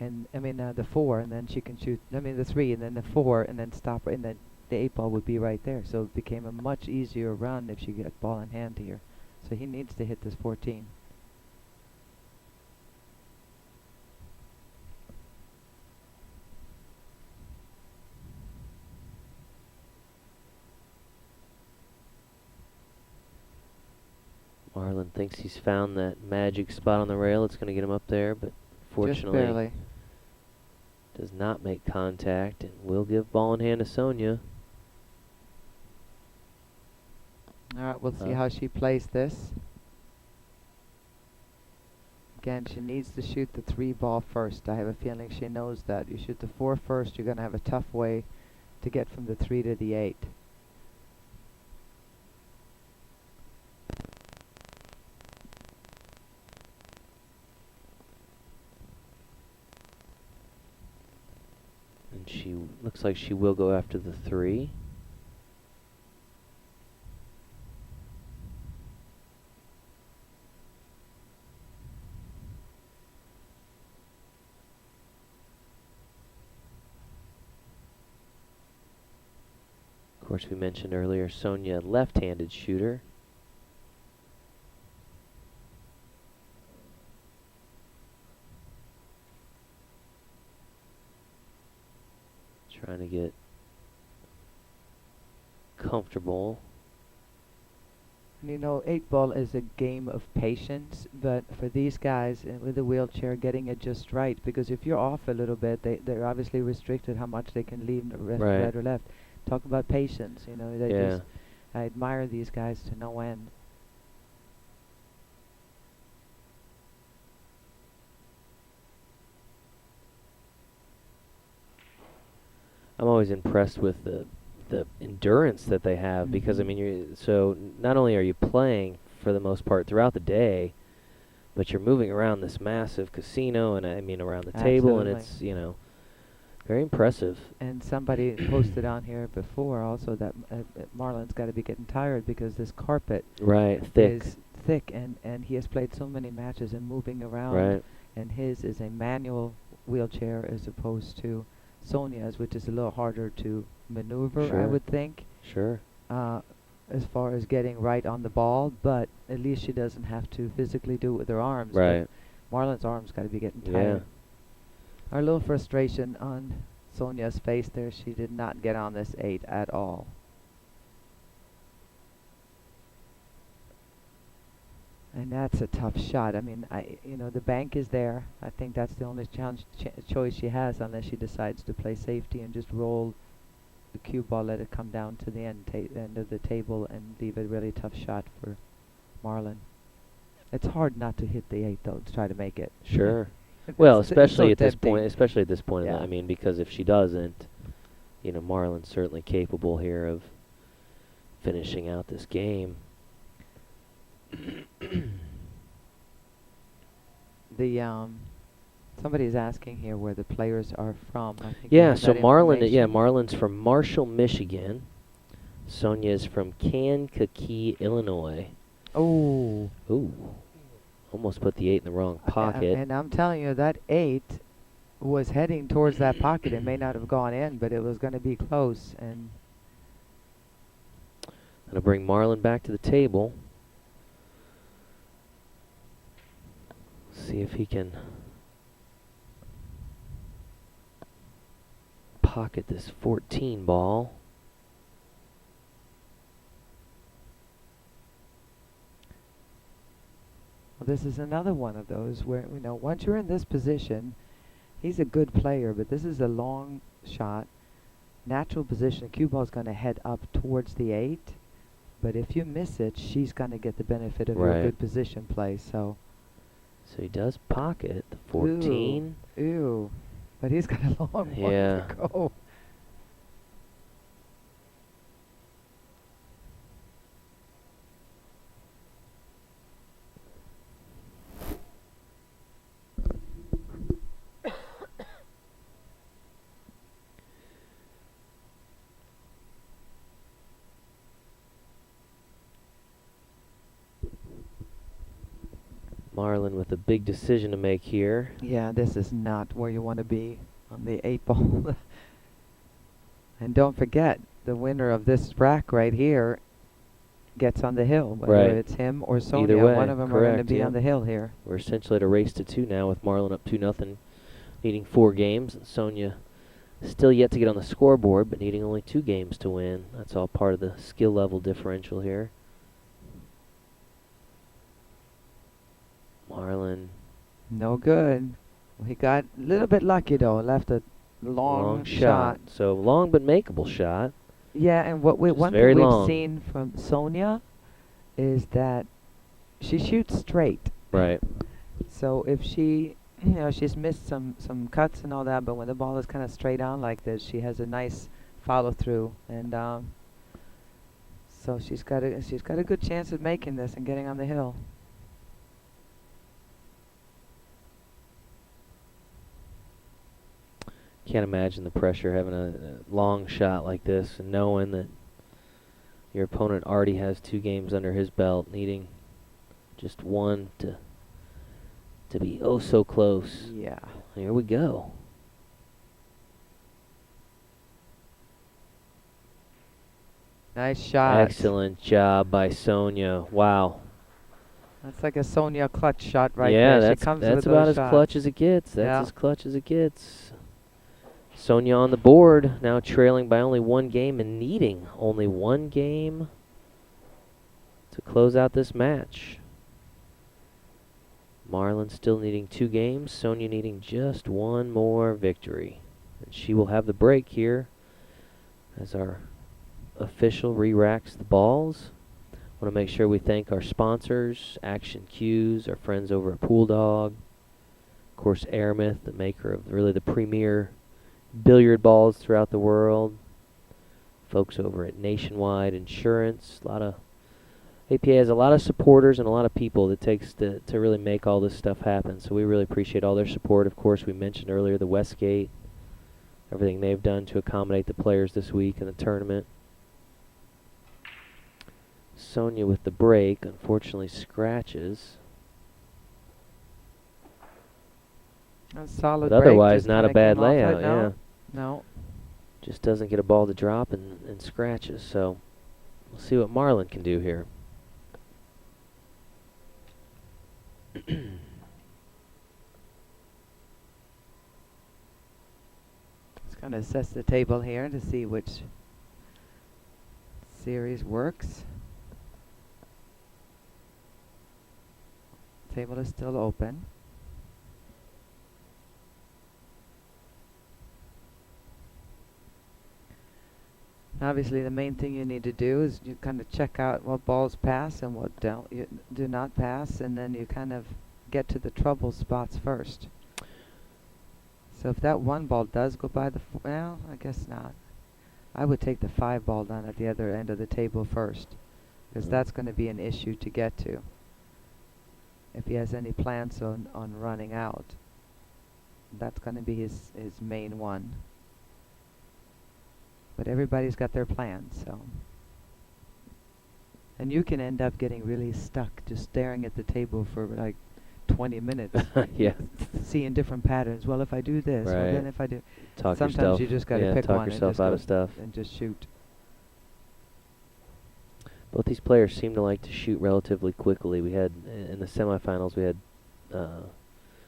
and I mean the 4, and then she can shoot. I mean the 3, and then the 4, and then stop, and then the 8 ball would be right there. So it became a much easier run if she got ball in hand here. So he needs to hit this 14. Marlon thinks he's found that magic spot on the rail that's going to get him up there, but Just fortunately barely. does not make contact, and will give ball in hand to Sonia. All right, we'll see how she plays this. Again, she needs to shoot the 3 ball first. I have a feeling she knows that. You shoot the 4 first, you're going to have a tough way to get from the 3 to the 8. And she looks like she will go after the 3. Of course, we mentioned earlier Sonia, left-handed shooter. Trying to get comfortable. And you know, 8 ball is a game of patience, but for these guys with the wheelchair, getting it just right, because if you're off a little bit, they're obviously restricted how much they can leave Right. right or left. Talk about patience, you know, they Yeah. just, I admire these guys to no end. I'm always impressed with the endurance that they have, because I Mhm. mean, so not only are you playing for the most part throughout the day, but you're moving around this massive casino, and I mean around the table, and Absolutely. it's very impressive. And somebody posted on here before also that Marlon's got to be getting tired, because this carpet Right, thick. is thick, and he has played so many matches and moving around, Right. and his is a manual wheelchair as opposed to Sonia's, which is a little harder to maneuver, I Sure. would think, Sure. as far as getting right on the ball, but at least she doesn't have to physically do it with her arms. Right. But Marlon's arms got to be getting Yeah. tired. Our little frustration on Sonia's face there, she did not get on this 8 at all. And that's a tough shot. I mean, the bank is there. I think that's the only choice she has, unless she decides to play safety and just roll the cue ball, let it come down to the end of the table, and leave a really tough shot for Marlon. It's hard not to hit the 8 though, to try to make it. Sure. Well, It's so especially at this tempting. point. Especially at this point. Yeah. I mean, because if she doesn't, Marlon's certainly capable here of finishing out this game. Somebody's asking here where the players are from. I think we Yeah, have so that information. Marlon's from Marshall, Michigan. Sonia's from Kankakee, Illinois. Oh. Ooh. Almost put the 8 in the wrong pocket. And I'm telling you, that 8 was heading towards that pocket. It may not have gone in, but it was going to be close. And Gonna bring Marlon back to the table. See if he can pocket this 14 ball. well, this is another one of those where, once you're in this position, he's a good player, but this is a long shot. Natural position, cue ball's going to head up towards the 8, but if you miss it, she's going to get the benefit of your good position play. So he does pocket the 14. Ew. But he's got a long way to go. Marlon with a big decision to make here. Yeah, this is not where you want to be on the 8-ball. And don't forget, the winner of this rack right here gets on the hill, whether Right. it's him or Sonia. Either way, one of them are going to correct, be yeah. on the hill here. We're essentially at a race to 2 now with Marlon up 2-0, needing 4 games. And Sonia still yet to get on the scoreboard, but needing only 2 games to win. That's all part of the skill level differential here. Marlon. No good. He got a little bit lucky though. Left a long shot. So long but makeable shot. Yeah, and what Just one very thing we've long. seen from Sonia is that she shoots straight. Right. So if she, she's missed some cuts and all that, but when the ball is kind of straight on like this, she has a nice follow through, and so she's got a good chance of making this and getting on the hill. Can't imagine the pressure having a long shot like this and knowing that your opponent already has 2 games under his belt, needing just one to be oh so close. Yeah. Here we go. Nice shot. Excellent job by Sonia. Wow. That's like a Sonia clutch shot right yeah, there. that's She comes that's with about those as shots. clutch as it gets. That's Yeah. as clutch as it gets. Sonia on the board, now trailing by only 1 game and needing only 1 game to close out this match. Marlon still needing 2 games, Sonia needing just 1 more victory. And she will have the break here as our official re-racks the balls. Want to make sure we thank our sponsors, Action Cues, our friends over at Pool Dog, of course Airmyth, the maker of really the premier billiard balls throughout the world, folks over at Nationwide Insurance. APA has a lot of supporters and a lot of people that takes to really make all this stuff happen, so we really appreciate all their support. Of course, we mentioned earlier the Westgate, everything they've done to accommodate the players this week in the tournament. Sonia with the break, unfortunately scratches. A solid But break, otherwise, just not a kinda bad came off it. layout, No, yeah. No. Just doesn't get a ball to drop and scratches, so we'll see what Marlon can do here. Just gonna assess the table here to see which series works. Table is still open. Obviously, the main thing you need to do is you kind of check out what balls pass and what do not pass, and then you kind of get to the trouble spots first. So if that 1 ball does go by the, well, I guess not. I would take the 5 ball down at the other end of the table first, because that's going to be an issue to get to. If he has any plans on running out, that's going to be his main one. But everybody's got their plans, so. And you can end up getting really stuck just staring at the table for like 20 minutes. Yeah. Seeing different patterns. Well, if I do this, well, Right. then if I do. Talk Sometimes yourself, you just got to yeah, pick talk one yourself and out just of stuff. and just shoot. Both these players seem to like to shoot relatively quickly. We had in the semifinals, we had a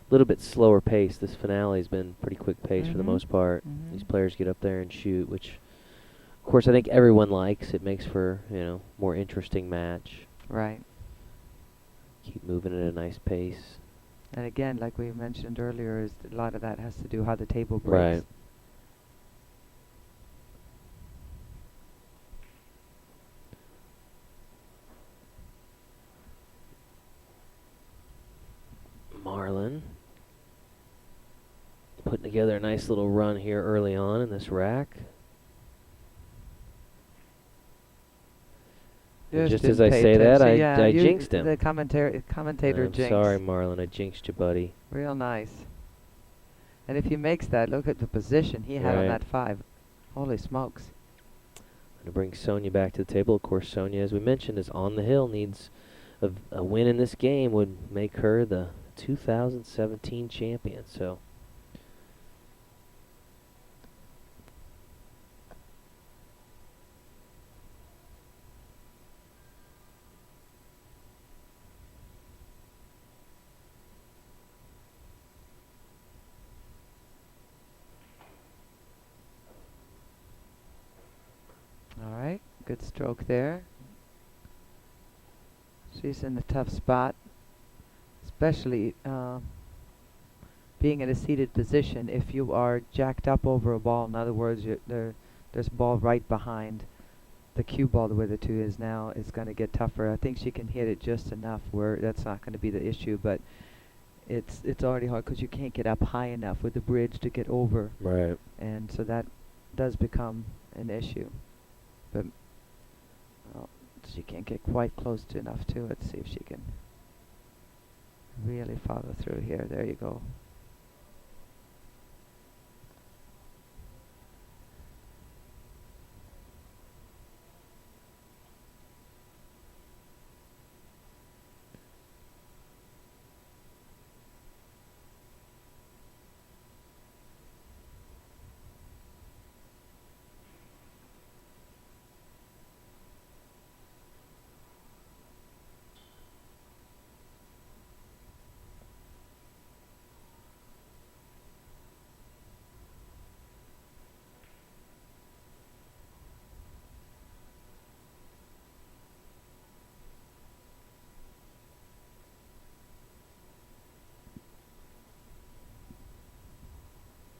little bit slower pace. This finale has been pretty quick pace for the most part. These players get up there and shoot, which, of course, I think everyone likes. It makes for more interesting match. Right. Keep moving at a nice pace. And again, like we mentioned earlier, is a lot of that has to do how the table Right. breaks. Marlon putting together a nice little run here early on in this rack. And just as I say that, I jinxed him. The commentator I'm jinxed. sorry, Marlon. I jinxed you, buddy. Real nice. And if he makes that, look at the position he had on Right. that 5. Holy smokes. To bring Sonia back to the table. Of course, Sonia, as we mentioned, is on the hill, needs a win in this game would make her the 2017 champion. So. All right, good stroke there. She's in a tough spot, especially being in a seated position. If you are jacked up over a ball, in other words, there's a ball right behind the cue ball where the two is now, it's going to get tougher. I think she can hit it just enough where that's not going to be the issue, but it's already hard because you can't get up high enough with the bridge to get over. Right. And so that does become an issue. But well, she can't get quite close to enough to it. See if she can really follow through here. There you go.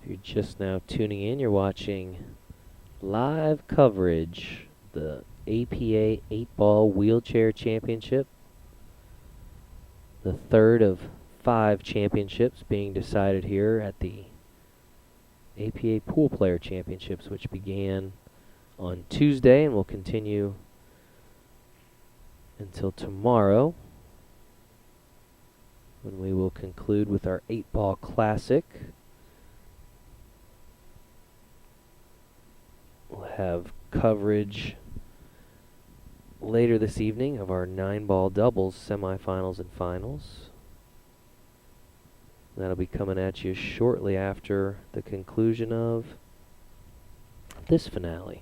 If you're just now tuning in, you're watching live coverage, the APA 8-Ball Wheelchair Championship, the third of 5 championships being decided here at the APA Pool Player Championships, which began on Tuesday and will continue until tomorrow, when we will conclude with our 8-Ball Classic. We'll have coverage later this evening of our 9-ball doubles semifinals and finals. That'll be coming at you shortly after the conclusion of this finale.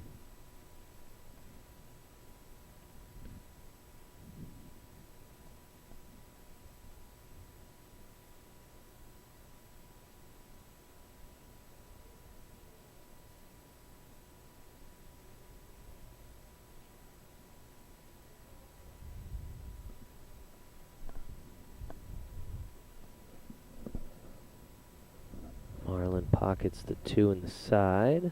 Marlon pockets the 2 in the side.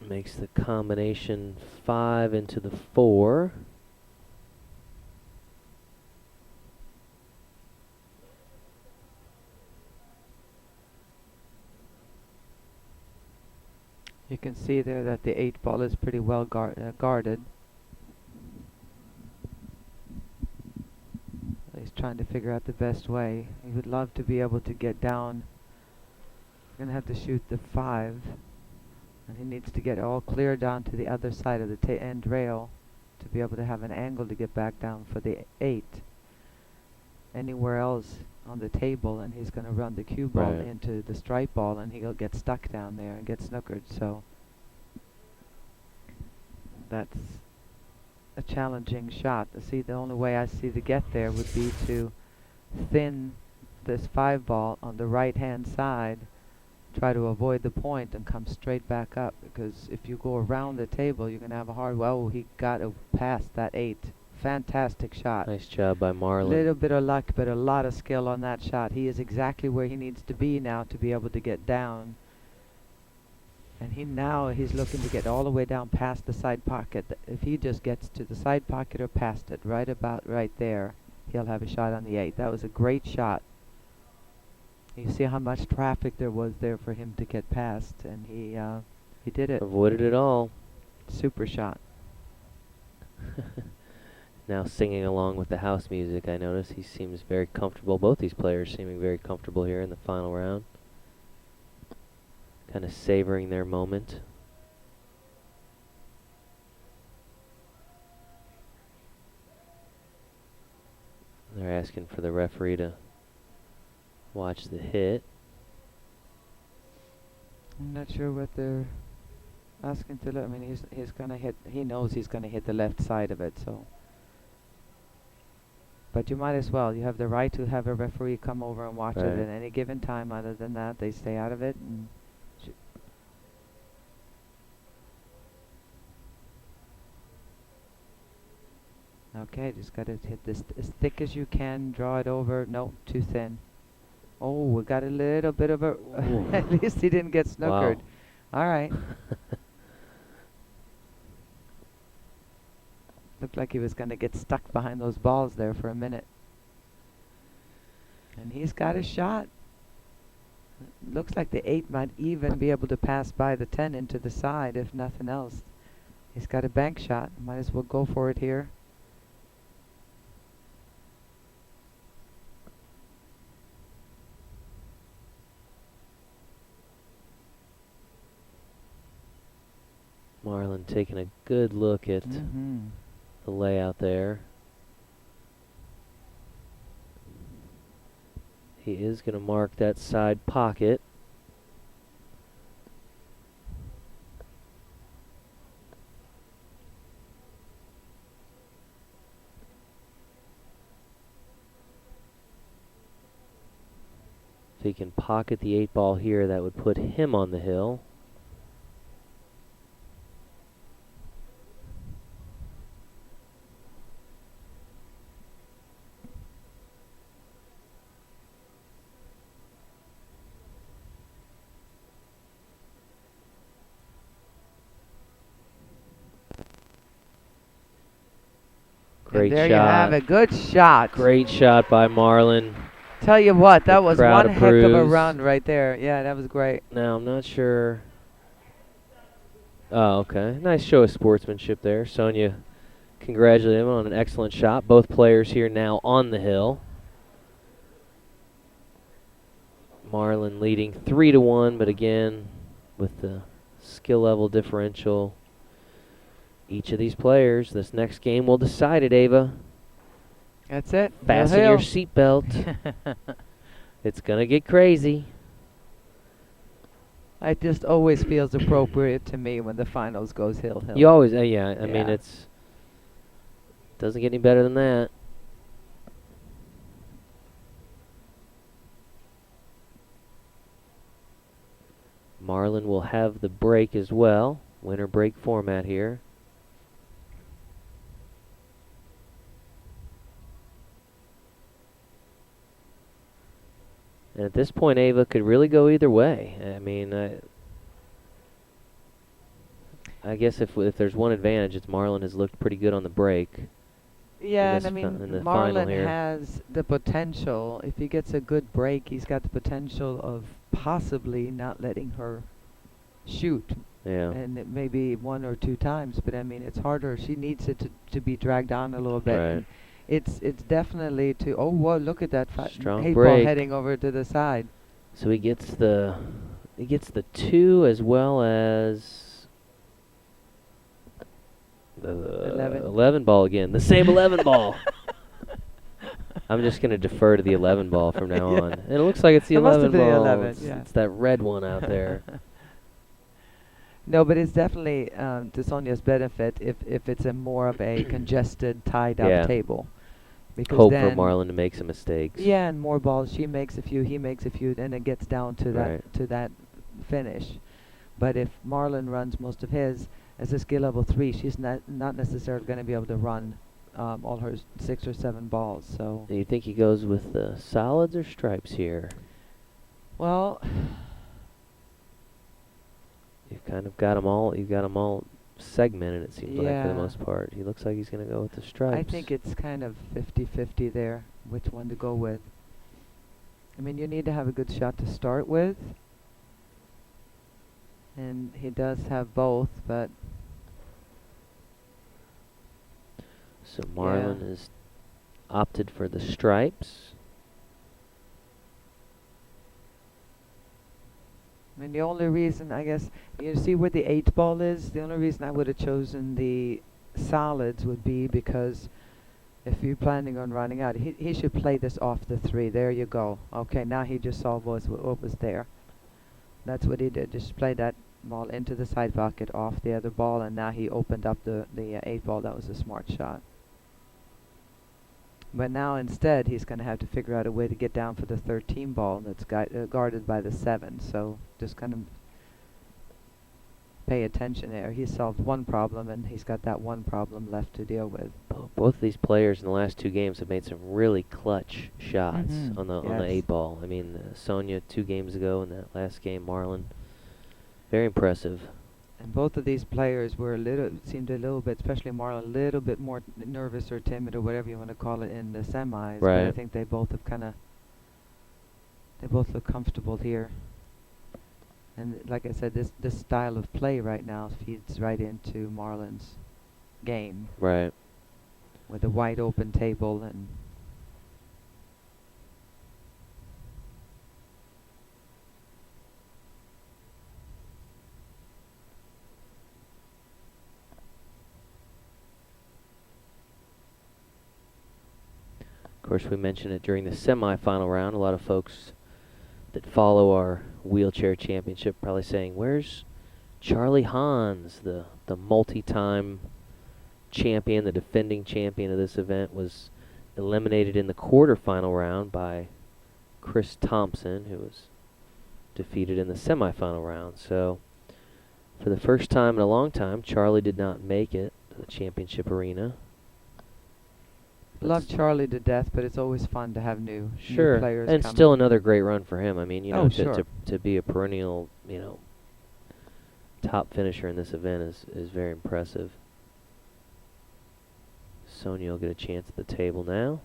Makes the combination 5 into the 4. You can see there that the 8-ball is pretty well guarded. He's trying to figure out the best way. He would love to be able to get down. He's going to have to shoot the 5. And he needs to get all clear down to the other side of the end rail to be able to have an angle to get back down for the 8. Anywhere else on the table, and he's going to run the cue ball into the stripe ball, and he'll get stuck down there and get snookered. So that's a challenging shot. See, the only way I see to get there would be to thin this 5-ball on the right-hand side, try to avoid the point and come straight back up, because if you go around the table, you're going to have a hard... Well, he got past that 8. Fantastic shot. Nice job by Marlon. Little bit of luck, but a lot of skill on that shot. He is exactly where he needs to be now to be able to get down. And he's looking to get all the way down past the side pocket. If he just gets to the side pocket or past it, right about right there, he'll have a shot on the 8. That was a great shot. You see how much traffic there was there for him to get past, and he did it. Avoided it all. Super shot. Now singing along with the house music, I notice he seems very comfortable. Both these players seeming very comfortable here in the final round. Kind of savoring their moment. They're asking for the referee to watch the hit. I'm not sure what they're asking to look. I mean, he's gonna hit. He knows he's gonna hit the left side of it. So, but you might as well. You have the right to have a referee come over and watch it Right. at any given time. Other than that, they stay out of it. And okay, just gotta hit this as thick as you can. Draw it over. No, too thin. Oh, we got a little bit of a. Ooh. At least he didn't get snookered. Wow. All right. Looked like he was going to get stuck behind those balls there for a minute. And he's got a shot. Looks like the 8 might even be able to pass by the 10 into the side, if nothing else. He's got a bank shot. Might as well go for it here. Marlon taking a good look at the layout there. He is going to mark that side pocket. If he can pocket the 8 ball here, that would put him on the hill. Great and there shot. you have it. Good shot. Great shot by Marlon. Tell you what, that The was crowd one heck of a approves. run right there. Yeah, that was great. Now, I'm not sure. Oh, okay. Nice show of sportsmanship there. Sonia congratulated him on an excellent shot. Both players here now on the hill. Marlon leading 3-1, but again, with the skill level differential, each of these players, this next game will decide it, Ava. That's it. Fasten Hill. your seatbelt. It's going to get crazy. It just always feels appropriate to me when the finals goes hill. You always, yeah, I mean, Yeah. it's, doesn't get any better than that. Marlon will have the break as well. Winner break format here. And at this point, Ava could really go either way. I mean, I guess if there's one advantage, it's Marlon has looked pretty good on the break. Yeah, this and I mean, in the final Marlon here. has the potential. If he gets a good break, he's got the potential of possibly not letting her shoot. Yeah. And it may be 1 or 2 times, but I mean, it's harder. She needs it to be dragged on a little bit. Right. And it's definitely to. Oh, whoa! Look at that Strong 8 ball break. heading over to the side. So he gets the 2 as well as the 11 ball again. The same 11 ball. I'm just going to defer to the 11 ball from now Yeah. on. And it looks like it's the It must 11 have been the ball. 11, It's, yeah. it's that red one out there. No, but it's definitely to Sonia's benefit if it's a more of a congested, tied-up Yeah. table. Because Hope for then Marlon to make some mistakes. Yeah, and more balls. She makes a few, he makes a few, then it gets down to Right. that finish. But if Marlon runs most of his as a skill level 3, she's not necessarily going to be able to run all her 6 or 7 balls. So Do you think he goes with the solids or stripes here? well, You've kind of got them all. You've got 'em all segmented. It seems like for the Yeah. most part. He looks like he's going to go with the stripes. I think it's kind of 50-50 there, which one to go with. I mean, you need to have a good shot to start with. And he does have both, but So Marlon has opted for the stripes. I mean, the only reason, I guess, you see where the 8 ball is? The only reason I would have chosen the solids would be because if you're planning on running out, he should play this off the 3. There you go. Okay, now he just saw what was there. That's what he did. Just play that ball into the side pocket off the other ball, and now he opened up the 8 ball. That was a smart shot. But now instead he's going to have to figure out a way to get down for the 13 ball that's guarded by the 7. So just kind of pay attention there. He solved one problem, and he's got that one problem left to deal with. Both of these players in the last 2 games have made some really clutch shots on the 8 ball. I mean, Sonia 2 games ago, and that last game, Marlon. Very impressive. And both of these players were seemed a little bit, especially Marlon, a little bit more nervous or timid or whatever you want to call it in the semis. But I think they both have they both look comfortable here. And like I said, this style of play right now feeds right into Marlon's game. Right. With a wide open table and of course, we mentioned it during the semifinal round. A lot of folks that follow our wheelchair championship probably saying, "Where's Charlie Hans, the multi-time champion, the defending champion of this event?" Was eliminated in the quarterfinal round by Chris Thompson, who was defeated in the semifinal round. So, for the first time in a long time, Charlie did not make it to the championship arena. Love Charlie to death, but it's always fun to have new players and come. still another great run for him. I mean, you know, sure. to be a perennial, top finisher in this event is very impressive. Sonia will get a chance at the table now.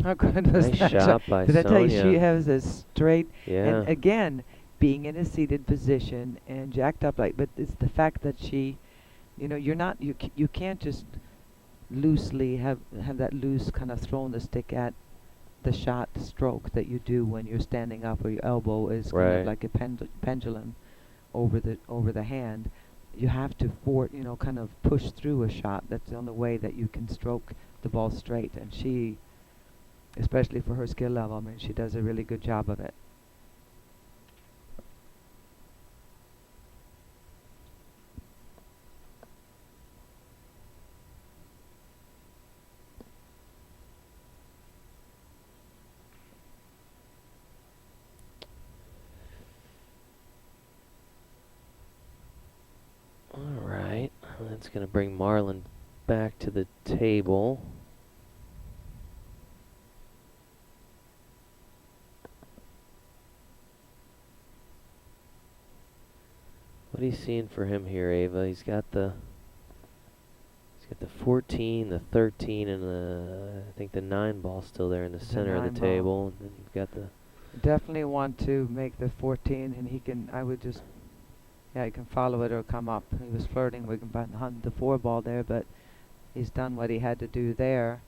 How good was Nice that shot by Did I tell you Sonia. she has a straight Yeah. and again being in a seated position and jacked up but it's the fact that she, you can't just loosely have that loose kind of throwing the stick at the shot stroke that you do when you're standing up, or your elbow is kind of like a pendulum over the hand. You have to kind of push through a shot. That's the only way that you can stroke the ball straight, and she, especially for her skill level, I mean, she does a really good job of it. All right, that's going to bring Marlon back to the table. What are you seeing for him here, Ava? He's got the 14, the 13, and I think the 9 ball still there in the center of the table. And then you've got the... Definitely want to make the 14, and he can follow it or come up. He was flirting with the 4 ball there, but he's done what he had to do there.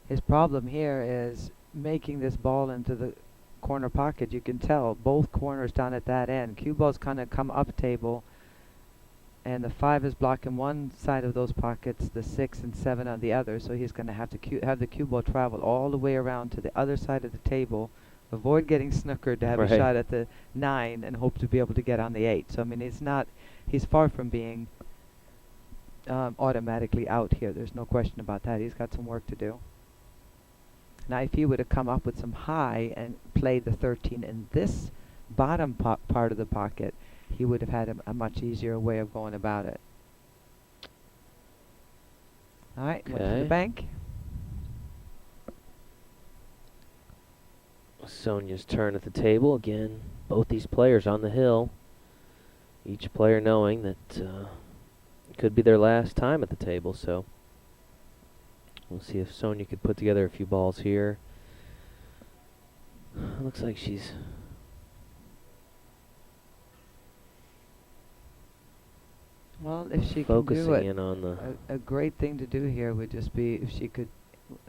His problem here is making this ball into the corner pocket. You can tell both corners down at that end. Cue ball's kind of come up table, and the 5 is blocking one side of those pockets, the 6 and 7 on the other. So he's going to have to have the cue ball travel all the way around to the other side of the table, avoid getting snookered to have a shot at the 9, and hope to be able to get on the 8. So I mean, he's far from being automatically out here. There's no question about that. He's got some work to do. Now, if he would have come up with some high and played the 13 in this bottom part of the pocket, he would have had a much easier way of going about it. All right, went for the Okay. bank. Sonia's turn at the table again. Both these players on the hill. Each player knowing that it could be their last time at the table, so we'll see if Sonia could put together a few balls here. Looks like she's Well, if she can focusing do it, in on the. a great thing to do here would just be if she could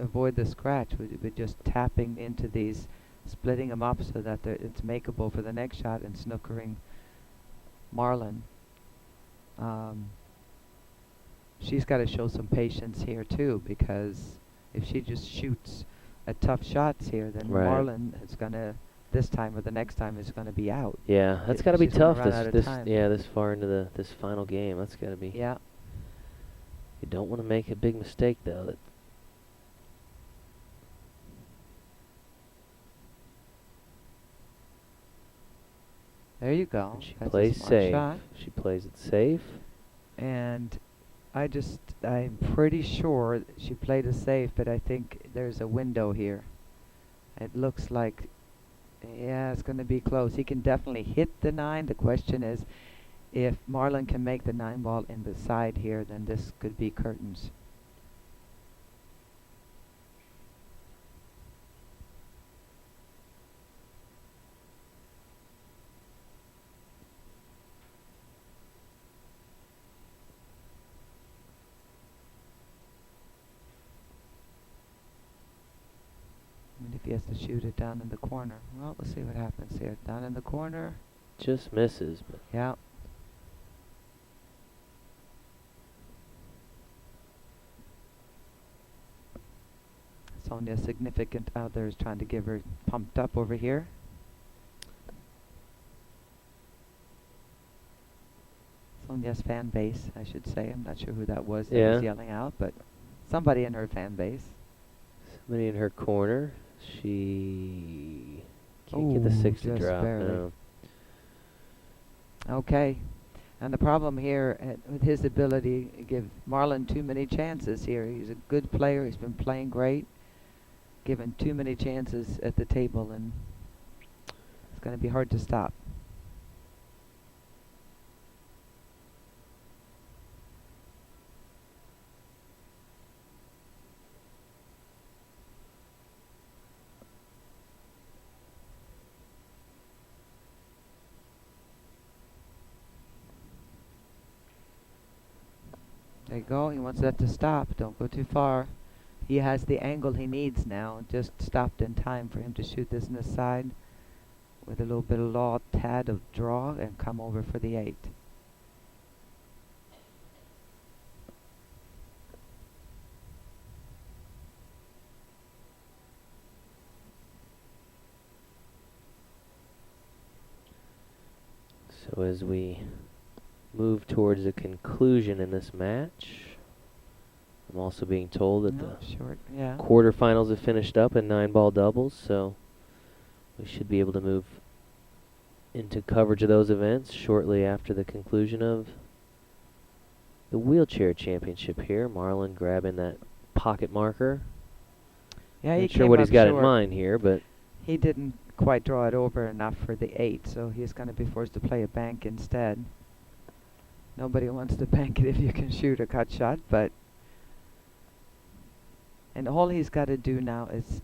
avoid the scratch, would be just tapping into these, splitting them up so that it's makeable for the next shot and snookering Marlon. She's got to show some patience here too, because if she just shoots at tough shots here, then Right. Marlon is gonna this time or the next time is gonna be out. Yeah, that's got to be She's gonna tough. run out of time. This far into this final game. That's got to be. Yeah. You don't want to make a big mistake though. That There you go. she That's plays a smart safe. shot. She plays it safe. And I'm pretty sure she played it safe, but I think there's a window here. It looks like, yeah, it's going to be close. He can definitely hit the 9. The question is, if Marlon can make the 9 ball in the side here, then this could be curtains. And if he has to shoot it down in the corner, well, let's see what happens here. Down in the corner, Just misses, but yeah. Sonia's significant other is trying to give her pumped up over here. Sonia's fan base, I should say. I'm not sure who that was that was yelling out, but somebody in her fan base. somebody in her corner. She can't get the Ooh, 6 to just drop. barely. No. Okay. And the problem here with his ability to give Marlon too many chances here. He's a good player. He's been playing great. Given too many chances at the table, and it's going to be hard to stop. There you go. He wants that to stop. Don't go too far. He has the angle he needs now. Just stopped in time for him to shoot this in the side with a little bit of law tad of draw and come over for the 8. So as we move towards a conclusion in this match, I'm also being told that No, the short, yeah. quarterfinals have finished up in 9-ball doubles, so we should be able to move into coverage of those events shortly after the conclusion of the wheelchair championship here. Marlon grabbing that pocket marker. Yeah, he Not came sure what up he's got in short. mind here, but He didn't quite draw it over enough for the 8, so he's going to be forced to play a bank instead. Nobody wants to bank it if you can shoot a cut shot, but and all he's got to do now is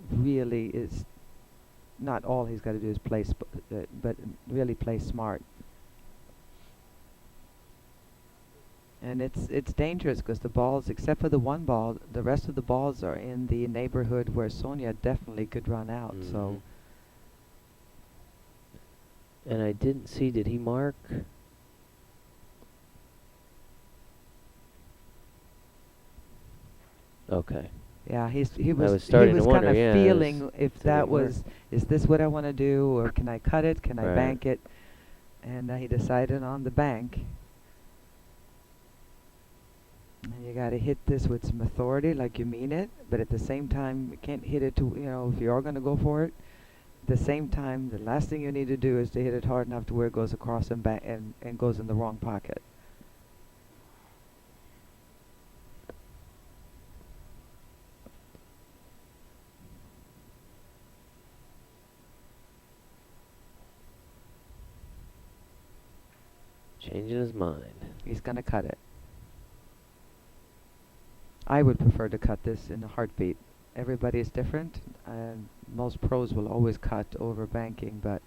not all he's got to do is play, but really play smart. And it's dangerous because the balls, except for the 1 ball, the rest of the balls are in the neighborhood where Sonia definitely could run out. So. And I didn't see, did he mark? Okay. Yeah, he I was was starting to kind wonder, of yeah, feeling if did he that mark? was, is this what I want to do, or can I cut it, can I Right. bank it? And he decided on the bank. And you got to hit this with some authority, like you mean it, but at the same time, you can't hit it to, if you are going to go for it, the same time, the last thing you need to do is to hit it hard enough to where it goes across and goes in the wrong pocket. Changing his mind. He's gonna cut it. I would prefer to cut this in a heartbeat. Everybody is different, and most pros will always cut over banking, but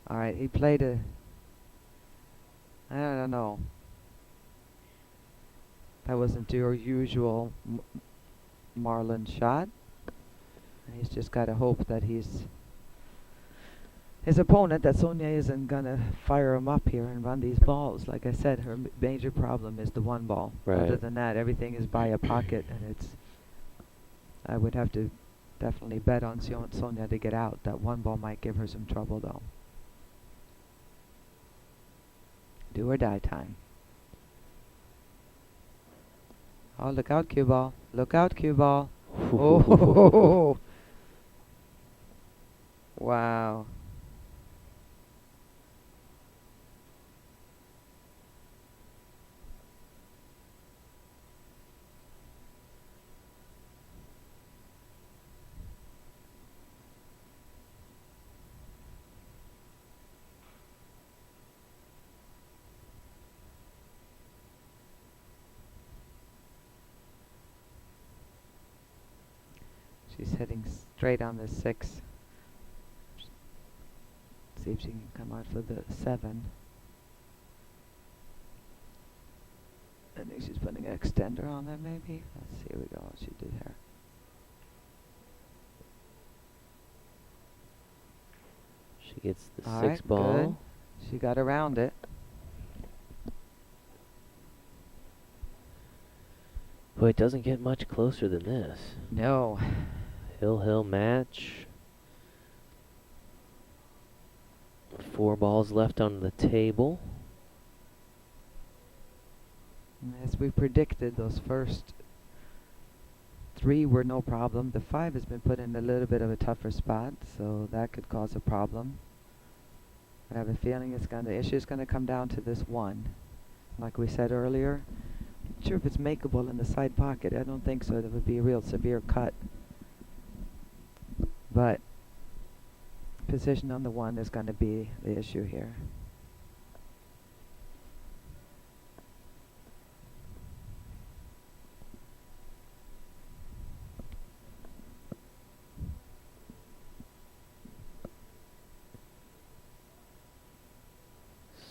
all right, he played a, I don't know. That wasn't your usual Marlon shot. He's just got to hope that his opponent, that Sonia, isn't gonna fire him up here and run these balls. Like I said, her major problem is the one ball. Right. Other than that, everything is by a pocket, and I would have to definitely bet on Sonia to get out. That one ball might give her some trouble, though. Do or die time. Oh, look out, cue ball. Look out, cue ball. Oh, wow. She's heading straight on the 6. See if she can come out for the 7. I think she's putting an extender on there, maybe. Let's see. Here we go. What she did here. She gets the All 6 right, ball. good. She got around it. Boy, it doesn't get much closer than this. No. Hill match. 4 balls left on the table. As we predicted, those first 3 were no problem. The 5 has been put in a little bit of a tougher spot, so that could cause a problem. I have a feeling the issue is going to come down to this 1. Like we said earlier, not sure if it's makeable in the side pocket. I don't think so. That would be a real severe cut. But position on the 1 is going to be the issue here.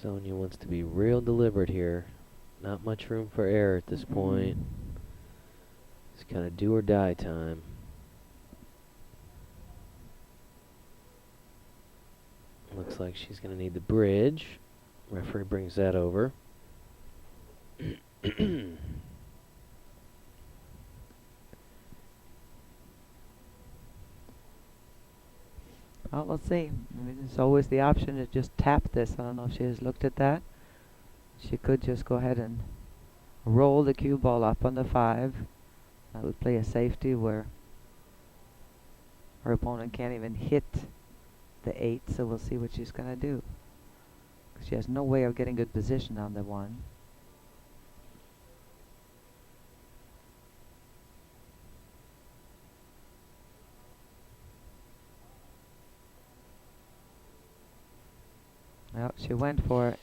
Sonia wants to be real deliberate here. Not much room for error at this point. It's kind of do or die time. Looks like she's going to need the bridge. Referee brings that over. Well, let's see. I mean, there's always the option to just tap this. I don't know if she has looked at that. She could just go ahead and roll the cue ball up on the 5. That would play a safety where her opponent can't even hit the 8, so we'll see what she's going to do. She has no way of getting good position on the 1. Well, she went for it.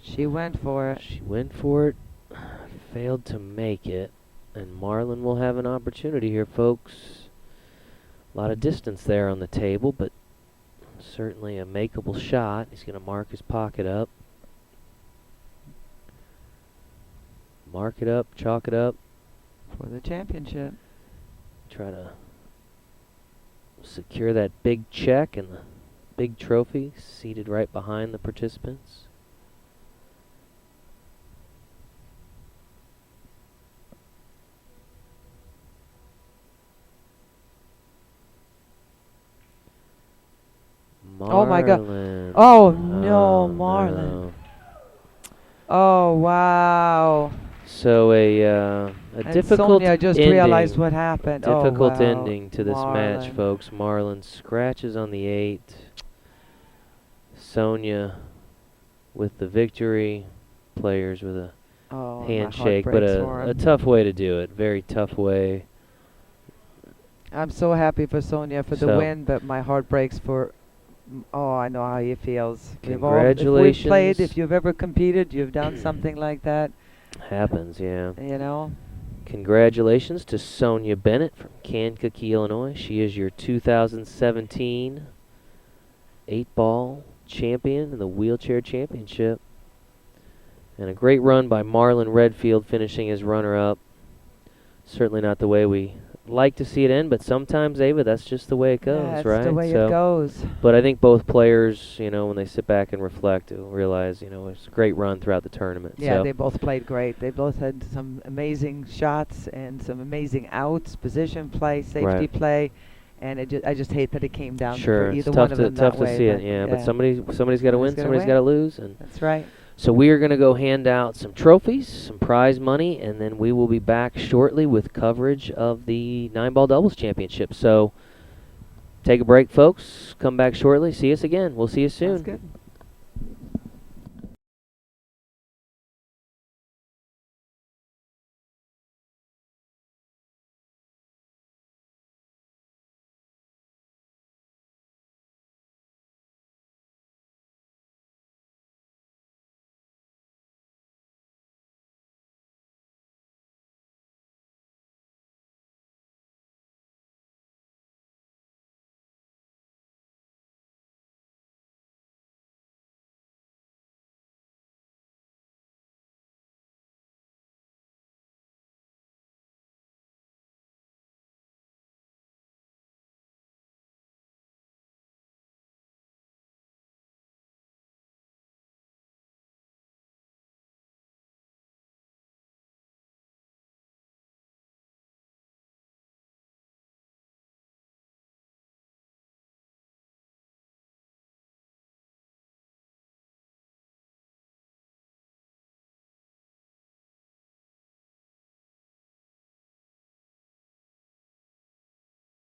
She went for it. She went for it. Failed to make it. And Marlon will have an opportunity here, folks. A lot of distance there on the table, but certainly a makeable shot. He's going to mark his pocket up. Mark it up, chalk it up. For the championship. Try to secure that big check and the big trophy seated right behind the participants. Marlon. Oh my God. Oh no, Marlon. No. Oh wow. So a And difficult Sonia just ending. realized what happened. Difficult oh, wow. ending to this match, Marlon. folks. Marlon scratches on the 8. Sonia with the victory. Players with a Oh, handshake, my but heart breaks for a him. tough way to do it. Very tough way. I'm so happy for Sonia for the So- win, but my heart breaks for. Oh, I know how he feels. If we've Congratulations. played, if you've ever competed, you've done something like that. Happens, yeah. You know. Congratulations to Sonia Bennett from Kankakee, Illinois. She is your 2017 8-ball champion in the wheelchair championship. And a great run by Marlon Redfield, finishing as runner-up. Certainly not the way we like to see it end, but sometimes, Ava, that's just the way it goes, That's right? the way So- it goes. But I think both players, when they sit back and reflect, will realize, it's a great run throughout the tournament. Yeah, so they both played great. They both had some amazing shots and some amazing outs, position play, safety Right. play, and I just hate that it came down sure, for it's either tough one of to them tough that to way. see it, but yeah. But somebody's got to win, Somebody's gotta somebody's got to lose, and That's right. so we are going to go hand out some trophies, some prize money, and then we will be back shortly with coverage of the 9-ball doubles championship. So take a break, folks. Come back shortly. See us again. We'll see you soon. Sounds good.